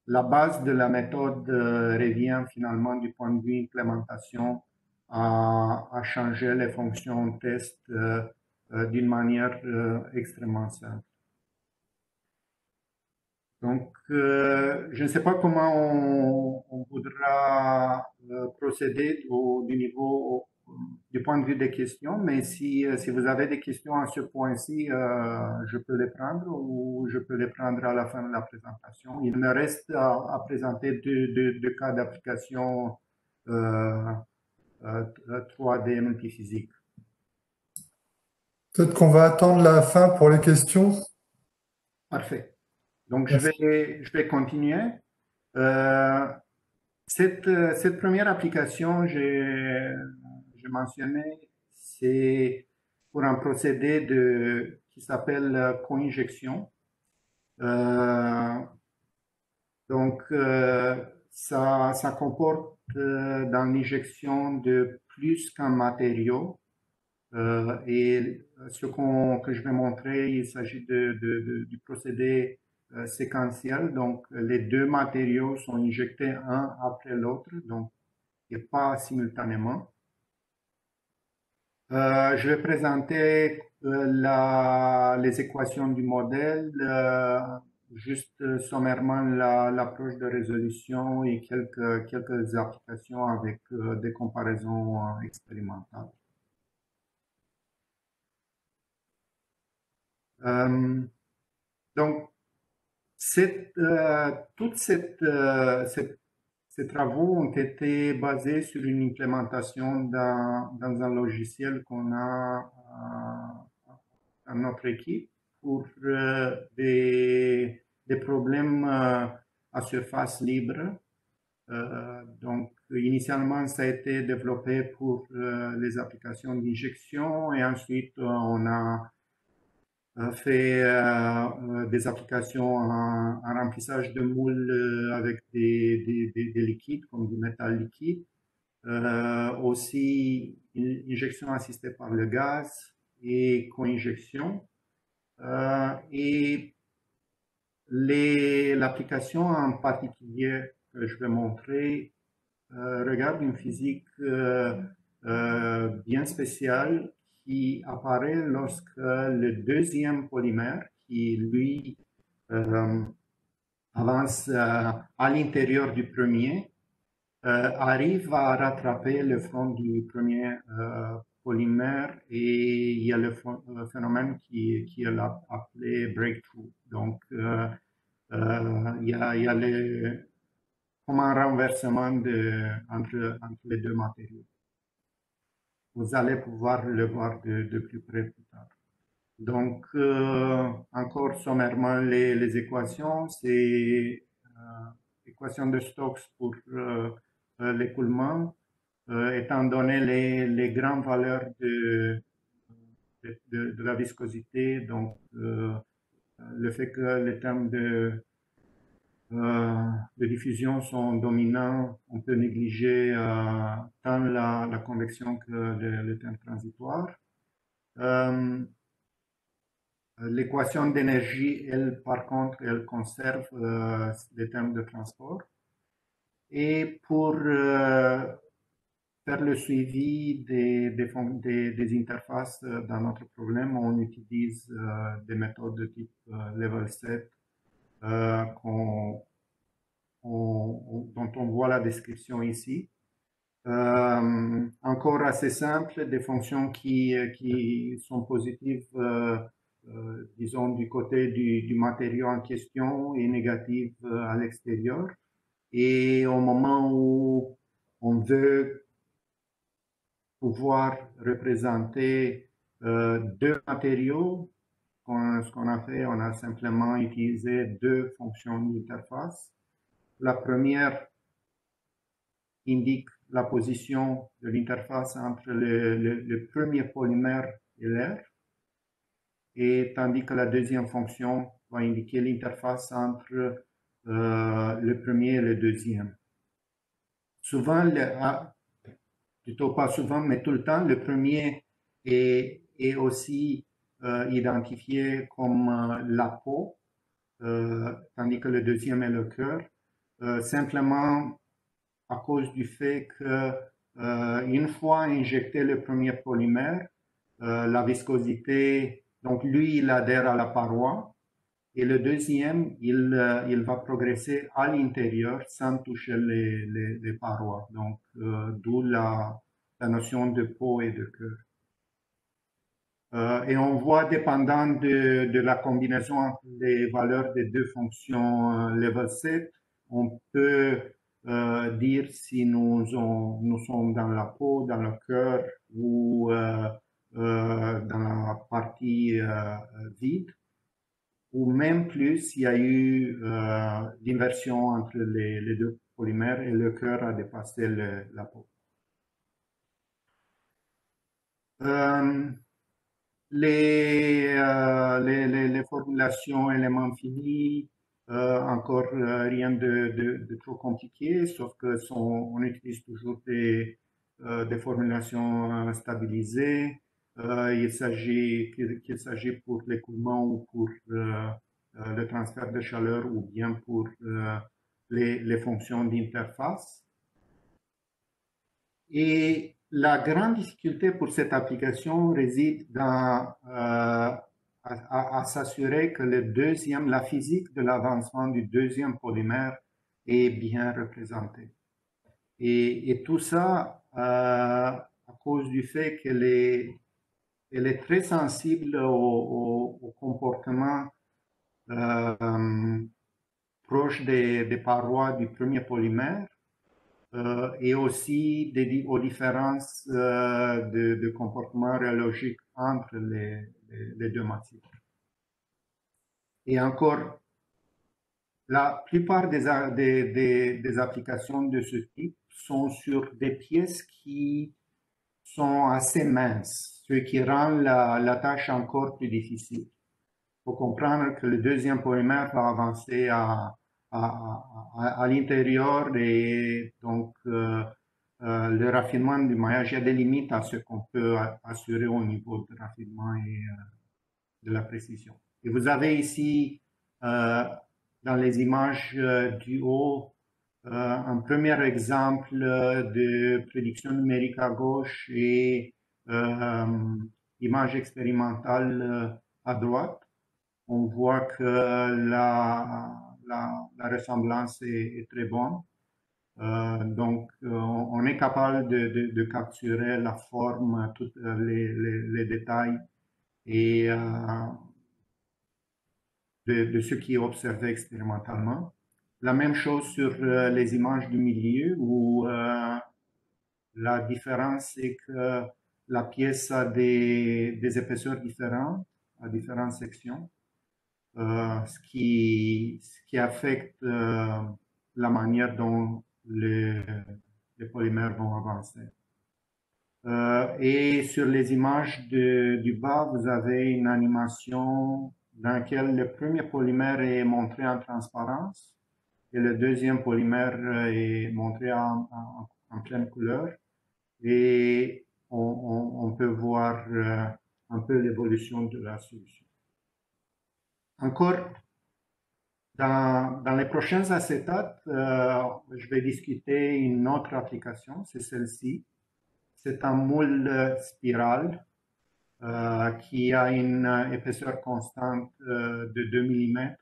A: la base de la méthode revient finalement du point de vue implémentation à changer les fonctions test d'une manière extrêmement simple. Donc, je ne sais pas comment on voudra procéder du point de vue des questions, mais si vous avez des questions à ce point-ci, je peux les prendre ou je peux les prendre à la fin de la présentation. Il me reste à présenter deux cas d'application 3D multiphysique.
B: Peut-être qu'on va attendre la fin pour les questions.
A: Parfait. Donc, je vais continuer. Cette première application, j'ai mentionné, c'est pour un procédé qui s'appelle co-injection. Donc, ça comporte dans l'injection de plus qu'un matériau. Et ce que je vais montrer, il s'agit du procédé séquentiel. Donc, les deux matériaux sont injectés un après l'autre, donc et pas simultanément. Je vais présenter les équations du modèle, juste sommairement l'approche de résolution et quelques applications avec des comparaisons expérimentales. Donc, toutes ces travaux ont été basés sur une implémentation dans un logiciel qu'on a dans notre équipe pour des problèmes à surface libre. Donc, initialement, ça a été développé pour les applications d'injection et ensuite, on a fait des applications en remplissage de moules avec des liquides, comme du métal liquide. Aussi, injection assistée par le gaz et co-injection. Et l'application en particulier que je vais montrer regarde une physique bien spéciale qui apparaît lorsque le deuxième polymère, qui lui avance à l'intérieur du premier, arrive à rattraper le front du premier polymère et il y a le phénomène qui est appelé breakthrough. Donc, il y a comme un renversement entre les deux matériaux. Vous allez pouvoir le voir de plus près plus tard. Donc, encore sommairement, les équations, c'est l'équation de Stokes pour l'écoulement, étant donné les grandes valeurs de la viscosité, donc le fait que les termes de diffusion sont dominants, on peut négliger tant la convection que le terme transitoire. L'équation d'énergie, elle, par contre, elle conserve les termes de transport. Et pour faire le suivi des interfaces dans notre problème, on utilise des méthodes de type level 7 dont on voit la description ici. Encore assez simple, des fonctions qui sont positives, disons, du côté du matériau en question et négatives à l'extérieur. Et au moment où on veut pouvoir représenter deux matériaux, ce qu'on a fait, on a simplement utilisé deux fonctions d'interface. La première indique la position de l'interface entre le premier polymère et l'air, et tandis que la deuxième fonction va indiquer l'interface entre le premier et le deuxième. Souvent, plutôt pas souvent, mais tout le temps, le premier est aussi identifié comme la peau, tandis que le deuxième est le cœur, simplement à cause du fait que une fois injecté le premier polymère, la viscosité, donc lui, il adhère à la paroi, et le deuxième, il va progresser à l'intérieur sans toucher les parois. Donc, d'où la notion de peau et de cœur. Et on voit, dépendant de la combinaison entre les valeurs des deux fonctions level 7, on peut dire si nous sommes dans la peau, dans le cœur ou dans la partie vide, ou même plus, il y a eu l'inversion entre les deux polymères et le cœur a dépassé la peau. Les formulations éléments finis, encore rien de trop compliqué, sauf que on utilise toujours des formulations stabilisées. Qu'il s'agit pour l'écoulement ou pour le transfert de chaleur ou bien pour les fonctions d'interface. Et la grande difficulté pour cette application réside à s'assurer que la physique de l'avancement du deuxième polymère est bien représentée. Et tout ça à cause du fait qu'elle est très sensible au comportement proche des parois du premier polymère. Et aussi aux différences de comportement rhéologique entre les deux matières. Et encore, la plupart des applications de ce type sont sur des pièces qui sont assez minces, ce qui rend la tâche encore plus difficile. Il faut comprendre que le deuxième polymère va avancer à l'intérieur et donc le raffinement du maillage, il y a des limites à ce qu'on peut assurer au niveau de raffinement et de la précision. Et vous avez ici dans les images du haut un premier exemple de prédiction numérique à gauche et image expérimentale à droite. On voit que la ressemblance est très bonne. Donc, on est capable de capturer la forme, tous les détails et de ce qui est observé expérimentalement. La même chose sur les images du milieu où la différence est que la pièce a des épaisseurs différentes à différentes sections, ce qui affecte la manière dont les polymères vont avancer. Et sur les images du bas, vous avez une animation dans laquelle le premier polymère est montré en transparence et le deuxième polymère est montré en pleine couleur. Et on peut voir un peu l'évolution de la solution. Encore, dans les prochains acétates, je vais discuter une autre application, c'est celle-ci. C'est un moule spirale qui a une épaisseur constante de 2 mm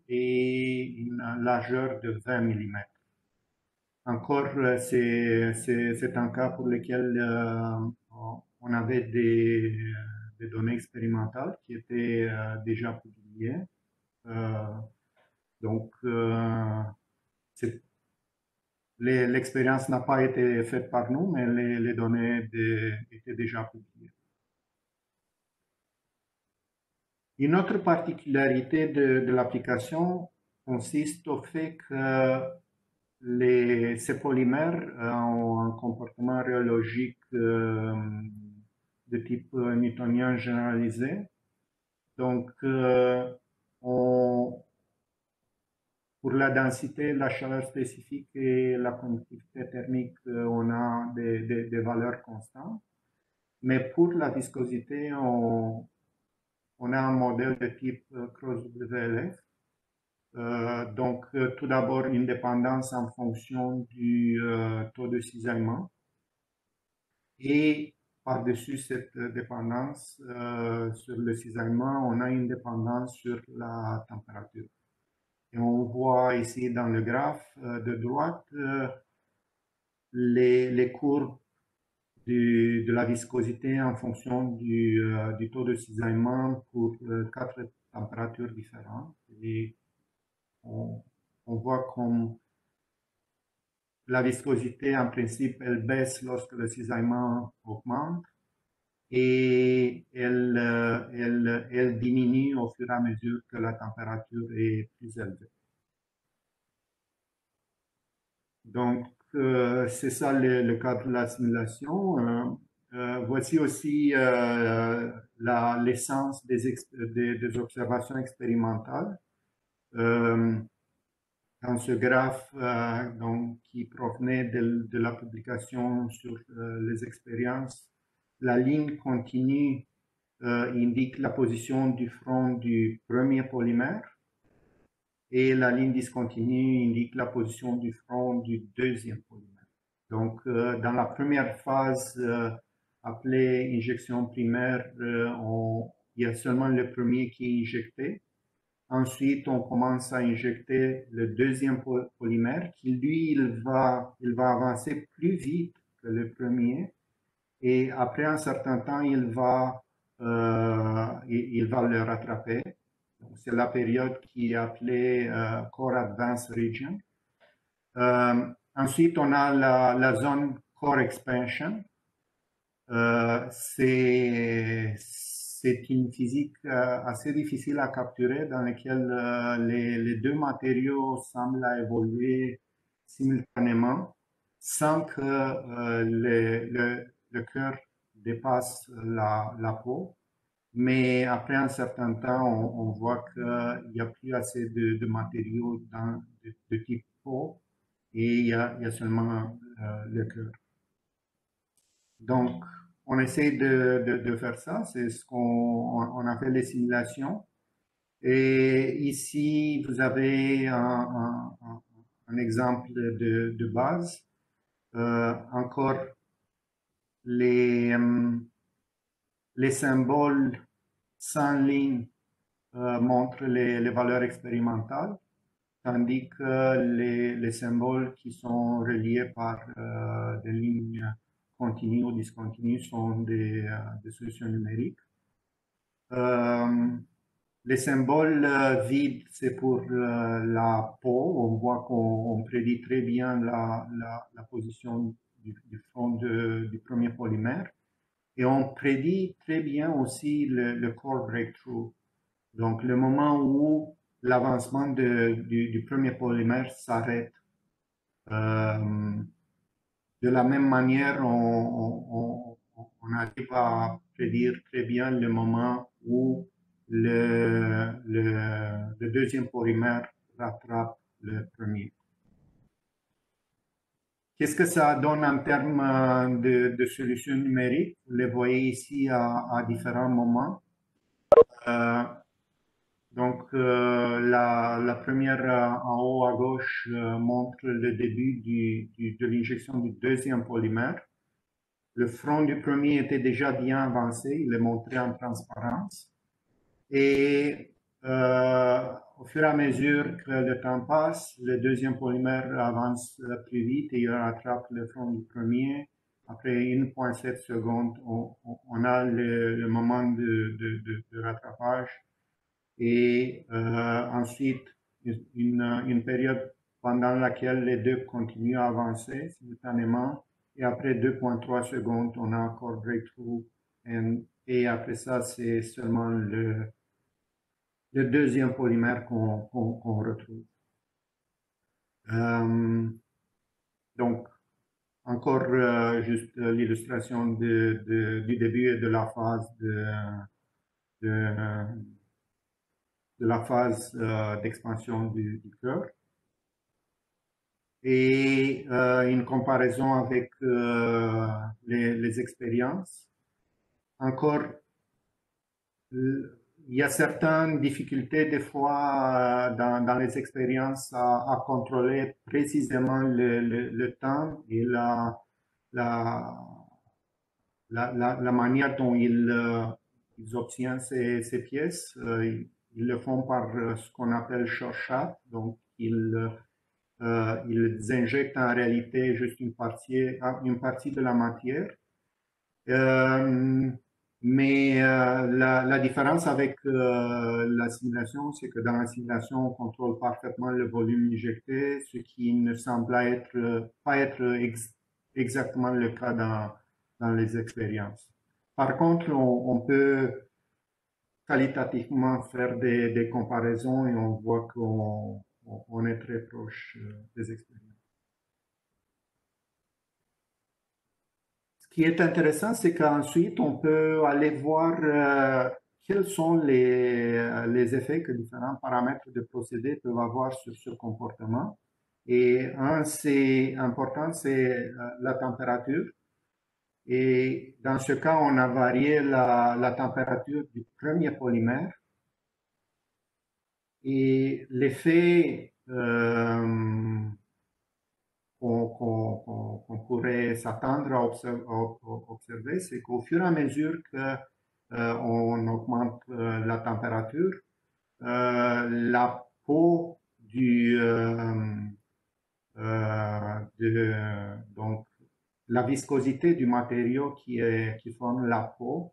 A: et une largeur de 20 mm. Encore, c'est un cas pour lequel on avait des données expérimentales qui étaient déjà publiées. Donc, l'expérience n'a pas été faite par nous, mais les données étaient déjà publiées. Une autre particularité de l'application consiste au fait que ces polymères ont un comportement rhéologique de type newtonien généralisé. Donc, pour la densité, la chaleur spécifique et la conductivité thermique, on a des valeurs constantes. Mais pour la viscosité, on a un modèle de type Cross-WLF. Donc, tout d'abord, une dépendance en fonction du taux de cisaillement. Et par-dessus cette dépendance sur le cisaillement, on a une dépendance sur la température. Et on voit ici dans le graphe de droite les courbes de la viscosité en fonction du taux de cisaillement pour 4 températures différentes. Et on voit comme la viscosité, en principe, elle baisse lorsque le cisaillement augmente et elle diminue au fur et à mesure que la température est plus élevée. Donc, c'est ça le cas de la simulation. Voici aussi l'essence des observations expérimentales. Dans ce graphe donc, qui provenait de la publication sur les expériences, la ligne continue indique la position du front du premier polymère et la ligne discontinue indique la position du front du deuxième polymère. Donc, dans la première phase appelée injection primaire, il y a seulement le premier qui est injecté. Ensuite, on commence à injecter le deuxième polymère qui, lui, il va avancer plus vite que le premier. Et après un certain temps, il va le rattraper. C'est la période qui est appelée Core Advanced Region. Ensuite, on a la zone Core Expansion. C'est une physique assez difficile à capturer dans laquelle les deux matériaux semblent évoluer simultanément sans que le cœur dépasse la peau. Mais après un certain temps, on voit qu'il n'y a plus assez de matériaux de type peau et il y a seulement le cœur. Donc, on essaie de faire ça, c'est ce qu'on a fait les simulations. Et ici, vous avez un exemple de base. Encore, les symboles sans ligne montrent les valeurs expérimentales, tandis que les symboles qui sont reliés par des lignes continues ou discontinues sont des solutions numériques. Les symboles vides, c'est pour la peau. On voit qu'on prédit très bien la position du front du premier polymère. Et on prédit très bien aussi le core breakthrough. Donc, le moment où l'avancement du premier polymère s'arrête. De la même manière, on arrive à prédire très bien le moment où le deuxième polymère rattrape le premier. Qu'est-ce que ça donne en termes de solutions numériques? Vous les voyez ici à différents moments. Donc, la première en haut à gauche montre le début de l'injection du deuxième polymère. Le front du premier était déjà bien avancé, il est montré en transparence. Et au fur et à mesure que le temps passe, le deuxième polymère avance plus vite et il rattrape le front du premier. Après 1,7 secondes, on a le moment de rattrapage. Et ensuite, une période pendant laquelle les deux continuent à avancer simultanément. Et après 2,3 secondes, on a encore breakthrough. Et après ça, c'est seulement le deuxième polymère qu'on retrouve. Donc, encore juste l'illustration du début et de la phase d'expansion du cœur. Et une comparaison avec les expériences. Encore, il y a certaines difficultés des fois dans les expériences à contrôler précisément le temps et la manière dont ils obtiennent ces pièces. Ils le font par ce qu'on appelle short shot. Donc, ils injectent en réalité juste une partie de la matière. Mais la différence avec la simulation, c'est que dans la simulation, on contrôle parfaitement le volume injecté, ce qui ne semble pas être exactement le cas dans les expériences. Par contre, on peut qualitativement faire des comparaisons et on voit qu'on est très proche des expériences. Ce qui est intéressant, c'est qu'ensuite, on peut aller voir quels sont les effets que différents paramètres de procédé peuvent avoir sur ce comportement. Et un, c'est important, c'est la température. Et dans ce cas, on a varié la température du premier polymère. Et l'effet qu'on pourrait s'attendre à observer, c'est qu'au fur et à mesure qu'on augmente la température, la peau donc la viscosité du matériau qui forme la peau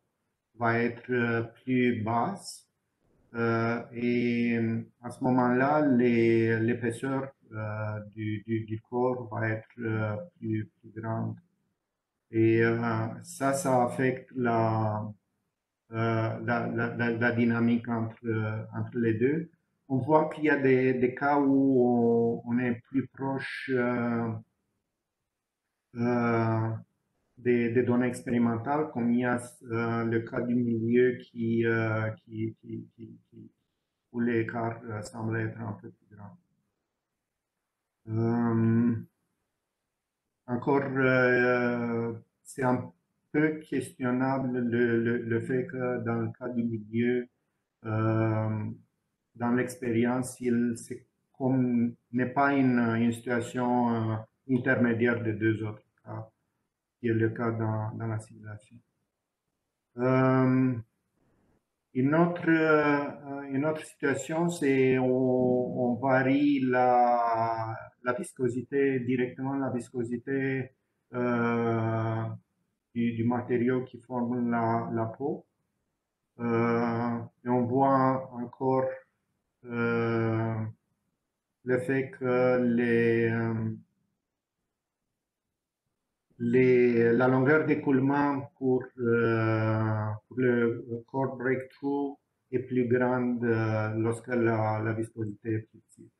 A: va être plus basse. Et à ce moment-là, l'épaisseur du corps va être plus grande. Et ça affecte la dynamique entre les deux. On voit qu'il y a des cas où on est plus proche des données expérimentales, comme il y a le cas du milieu où l'écart semble être un peu plus grand. Encore, c'est un peu questionnable le fait que dans le cas du milieu, dans l'expérience, n'est pas une situation intermédiaire de deux autres cas, qui est le cas dans la simulation. Une autre situation, c'est on va varie la viscosité, directement la viscosité du matériau qui forme la peau. Et on voit encore le fait que la longueur d'écoulement pour le core breakthrough est plus grande lorsque la viscosité est plus petite.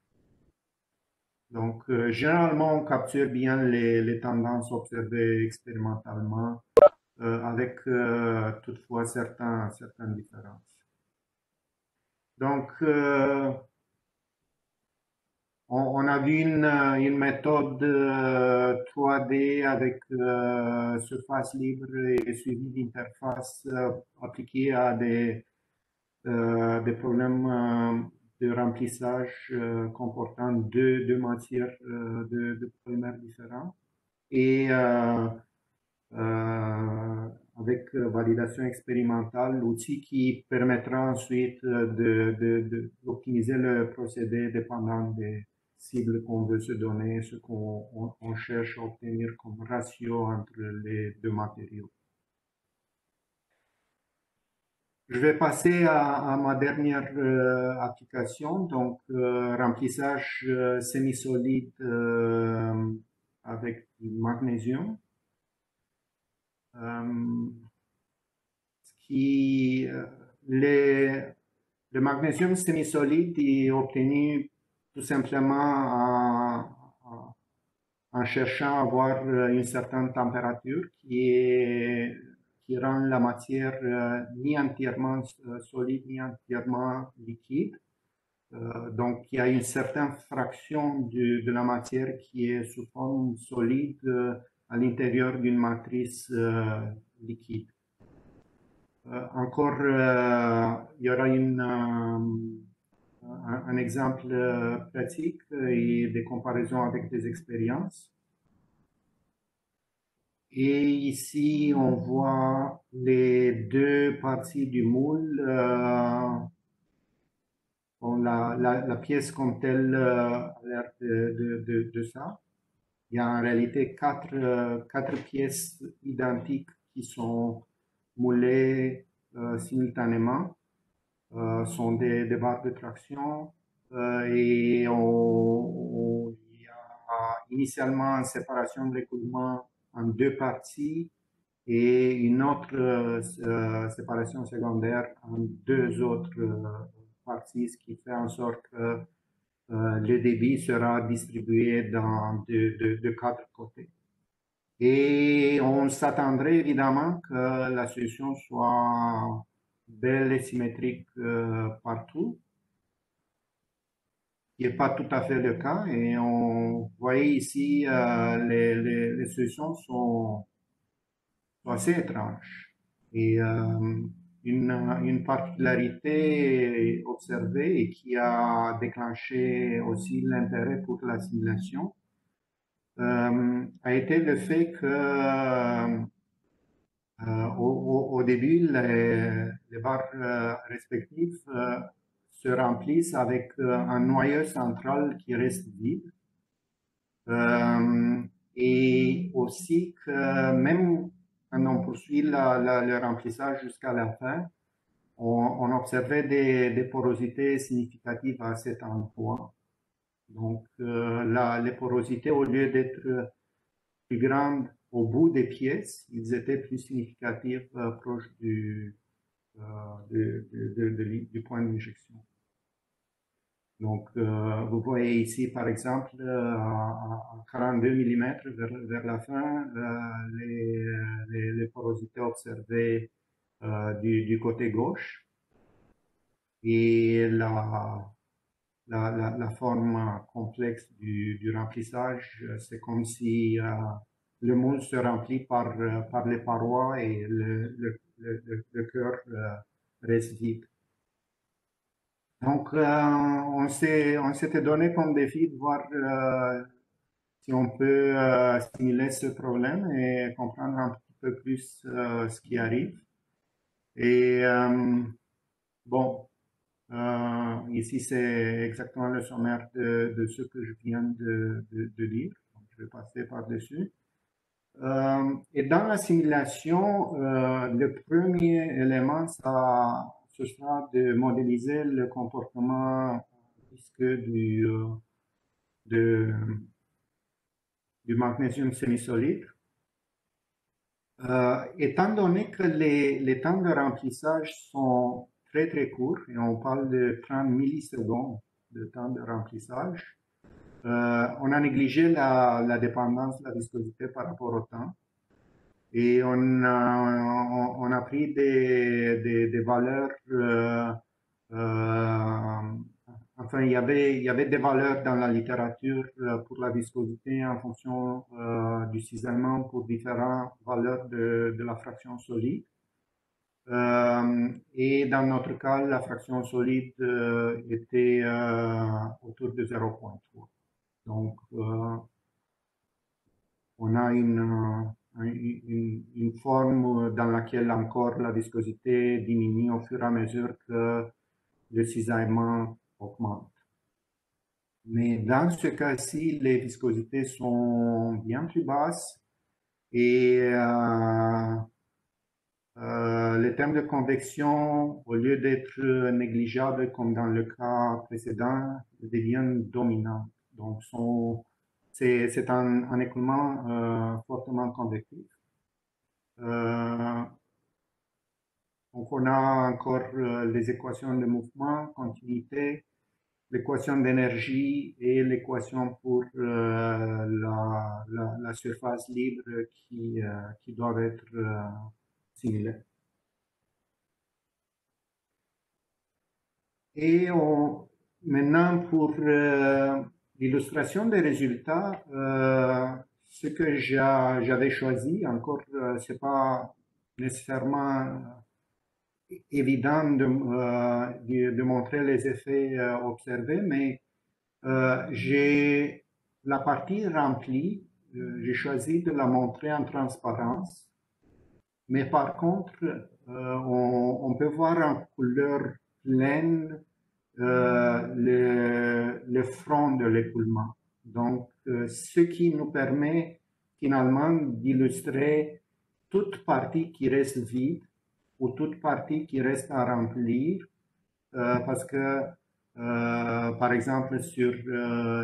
A: Donc, généralement, on capture bien les tendances observées expérimentalement avec toutefois certaines différences. Donc, on a vu une méthode 3D avec surface libre et suivi d'interface appliquée à des problèmes de remplissage comportant deux matières de polymères différents. Et avec validation expérimentale, l'outil qui permettra ensuite d'optimiser le procédé dépendant des cibles qu'on veut se donner, ce qu'on cherche à obtenir comme ratio entre les deux matériaux. Je vais passer à ma dernière application, donc remplissage semi-solide avec du magnésium. Le magnésium semi-solide est obtenu tout simplement en cherchant à avoir une certaine température qui rend la matière ni entièrement solide ni entièrement liquide. Donc, il y a une certaine fraction de la matière qui est sous forme solide à l'intérieur d'une matrice liquide. Encore, il y aura un exemple pratique et des comparaisons avec des expériences. Et ici, on voit les deux parties du moule. Bon, la pièce comme telle a l'air de ça. Il y a en réalité quatre pièces identiques qui sont moulées simultanément. Sont des barres de traction et il y a initialement une séparation de l'écoulement en deux parties et une autre séparation secondaire en deux autres parties, ce qui fait en sorte que le débit sera distribué dans de quatre côtés. Et on s'attendrait évidemment que la solution soit belle et symétrique partout, ce qui n'est pas tout à fait le cas. Et on voyait ici les solutions sont assez étranges. Et une particularité observée et qui a déclenché aussi l'intérêt pour la simulation a été le fait que au début, les barres respectives se remplissent avec un noyau central qui reste vide. Et aussi que même quand on poursuit le remplissage jusqu'à la fin, on observait des porosités significatives à cet endroit. Donc, les porosités, au lieu d'être plus grandes au bout des pièces, ils étaient plus significatifs proches du point d'injection. Donc, vous voyez ici, par exemple, à 42 mm vers la fin, les porosités observées du côté gauche et la forme complexe du remplissage, c'est comme si le moule se remplit par les parois et le cœur reste vide. Donc, on s'était donné comme défi de voir si on peut simuler ce problème et comprendre un petit peu plus ce qui arrive. Et bon, Ici, c'est exactement le sommaire de ce que je viens de dire. Donc, je vais passer par-dessus. Et dans la simulation, le premier élément, ce sera de modéliser le comportement visqueux de- du magnésium semi-solide. Étant donné que les temps de remplissage sont très très courts, et on parle de 30 millisecondes de temps de remplissage, on a négligé la dépendance de la viscosité par rapport au temps. Et on a pris des valeurs, enfin, il y avait des valeurs dans la littérature pour la viscosité en fonction du cisaillement pour différentes valeurs de la fraction solide. Et dans notre cas, la fraction solide était autour de 0,3. Donc, on a une forme dans laquelle encore la viscosité diminue au fur et à mesure que le cisaillement augmente. Mais dans ce cas-ci, les viscosités sont bien plus basses et les termes de convection, au lieu d'être négligeables comme dans le cas précédent, deviennent dominants. Donc, c'est un écoulement fortement convectif. Donc, on a encore les équations de mouvement, continuité, l'équation d'énergie et l'équation pour la surface libre qui doivent être simulées. Et maintenant, pour l'illustration des résultats, ce que j'avais choisi, encore, c'est pas nécessairement évident de montrer les effets observés, mais j'ai la partie remplie, j'ai choisi de la montrer en transparence, mais par contre, on peut voir en couleur pleine le front de l'écoulement. Donc, ce qui nous permet finalement d'illustrer toute partie qui reste vide ou toute partie qui reste à remplir, parce que, par exemple, sur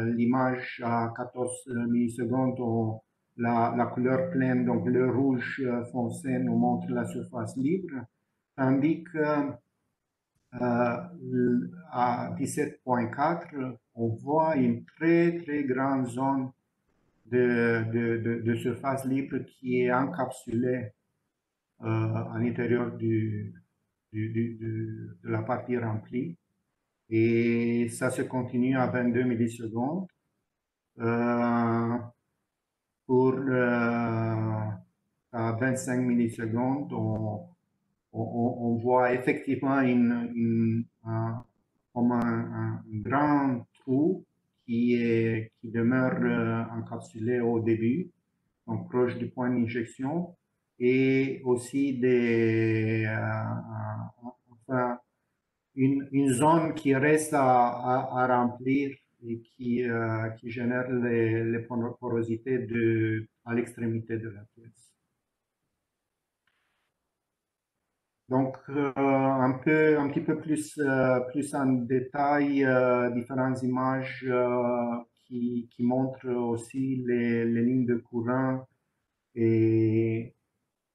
A: l'image à 14 millisecondes, la couleur pleine, donc le rouge foncé, nous montre la surface libre, tandis que à 17,4, on voit une très très grande zone de surface libre qui est encapsulée à l'intérieur de la partie remplie. Et ça se continue à 22 millisecondes. Pour à 25 millisecondes, on voit effectivement comme un grand trou qui demeure encapsulé au début, donc proche du point d'injection, et aussi enfin, une zone qui reste à remplir et qui génère les porosités à l'extrémité de la pièce. Donc, un petit peu plus en détail, différentes images qui montrent aussi les lignes de courant et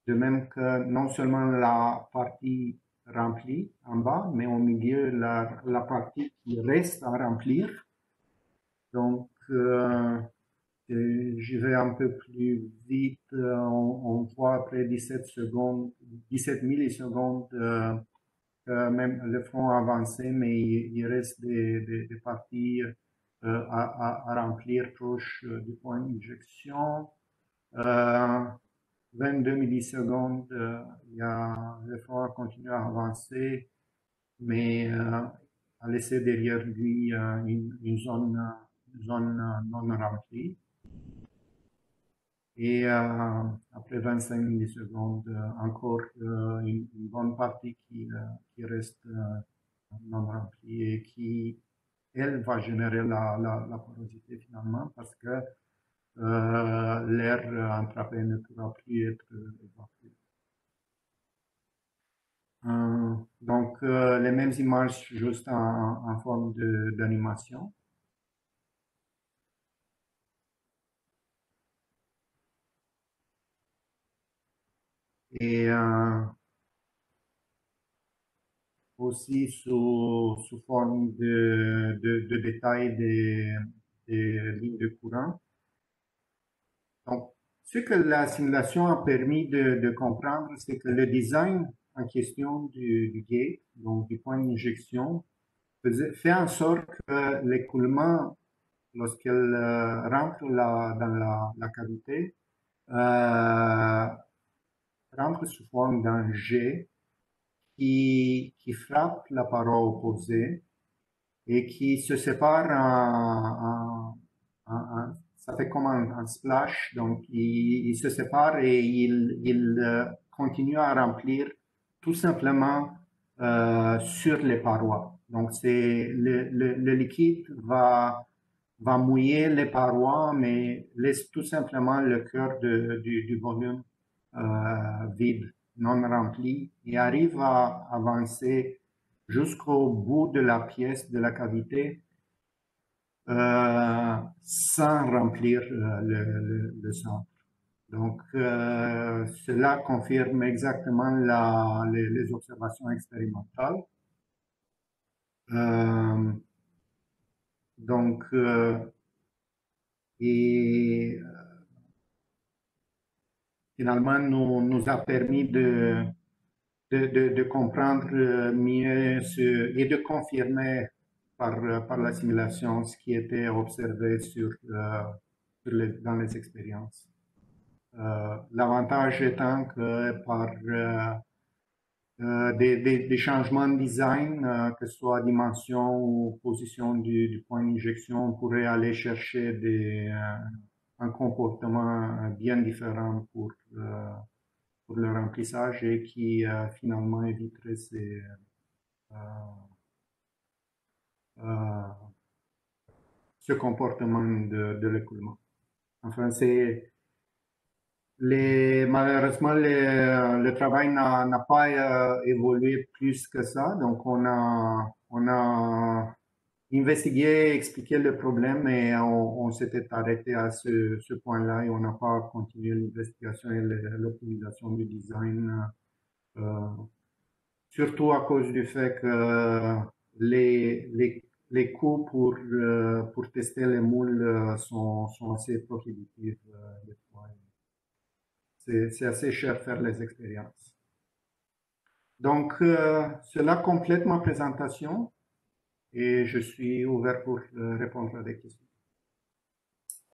A: de même que non seulement la partie remplie en bas, mais au milieu, la partie qui reste à remplir. Donc, je vais un peu plus vite. On voit après 17 secondes, 17 millisecondes, même le front avancé, mais il reste des parties à remplir proche du point d'injection. 22 millisecondes, le front a continué à avancer, mais a laissé derrière lui une zone non remplie. Et après 25 millisecondes, encore une bonne partie qui reste non remplie et qui, elle, va générer la porosité finalement parce que l'air entrapé ne pourra plus être évacué. Donc, les mêmes images juste en forme d'animation. Et aussi sous forme de détails des lignes de courant. Donc, ce que la simulation a permis de comprendre, c'est que le design en question du gate, donc du point d'injection, fait en sorte que l'écoulement, lorsqu'elle rentre dans la cavité, euh, rentre sous forme d'un jet qui frappe la paroi opposée et qui se sépare ça fait comme un splash, donc il se sépare et il continue à remplir tout simplement sur les parois. Donc le liquide va mouiller les parois, mais laisse tout simplement le cœur du volume vide, non rempli, et arrive à avancer jusqu'au bout de la pièce, de la cavité, sans remplir le centre. Donc, cela confirme exactement les observations expérimentales. Donc, et finalement, nous a permis de comprendre mieux et de confirmer par la simulation ce qui était observé dans les expériences. L'avantage étant que par des changements de design, que ce soit dimension ou position du point d'injection, on pourrait aller chercher un comportement bien différent pour le remplissage et qui finalement éviterait ce comportement de l'écoulement. Enfin, malheureusement, le travail n'a pas évolué plus que ça. Donc, on a investigué, expliqué le problème et on s'était arrêté à ce point-là et on n'a pas continué l'investigation et l'optimisation du design. Surtout à cause du fait que les coûts pour tester les moules sont assez prohibitifs des fois. C'est assez cher faire les expériences. Donc, cela complète ma présentation et je suis ouvert pour répondre à des questions.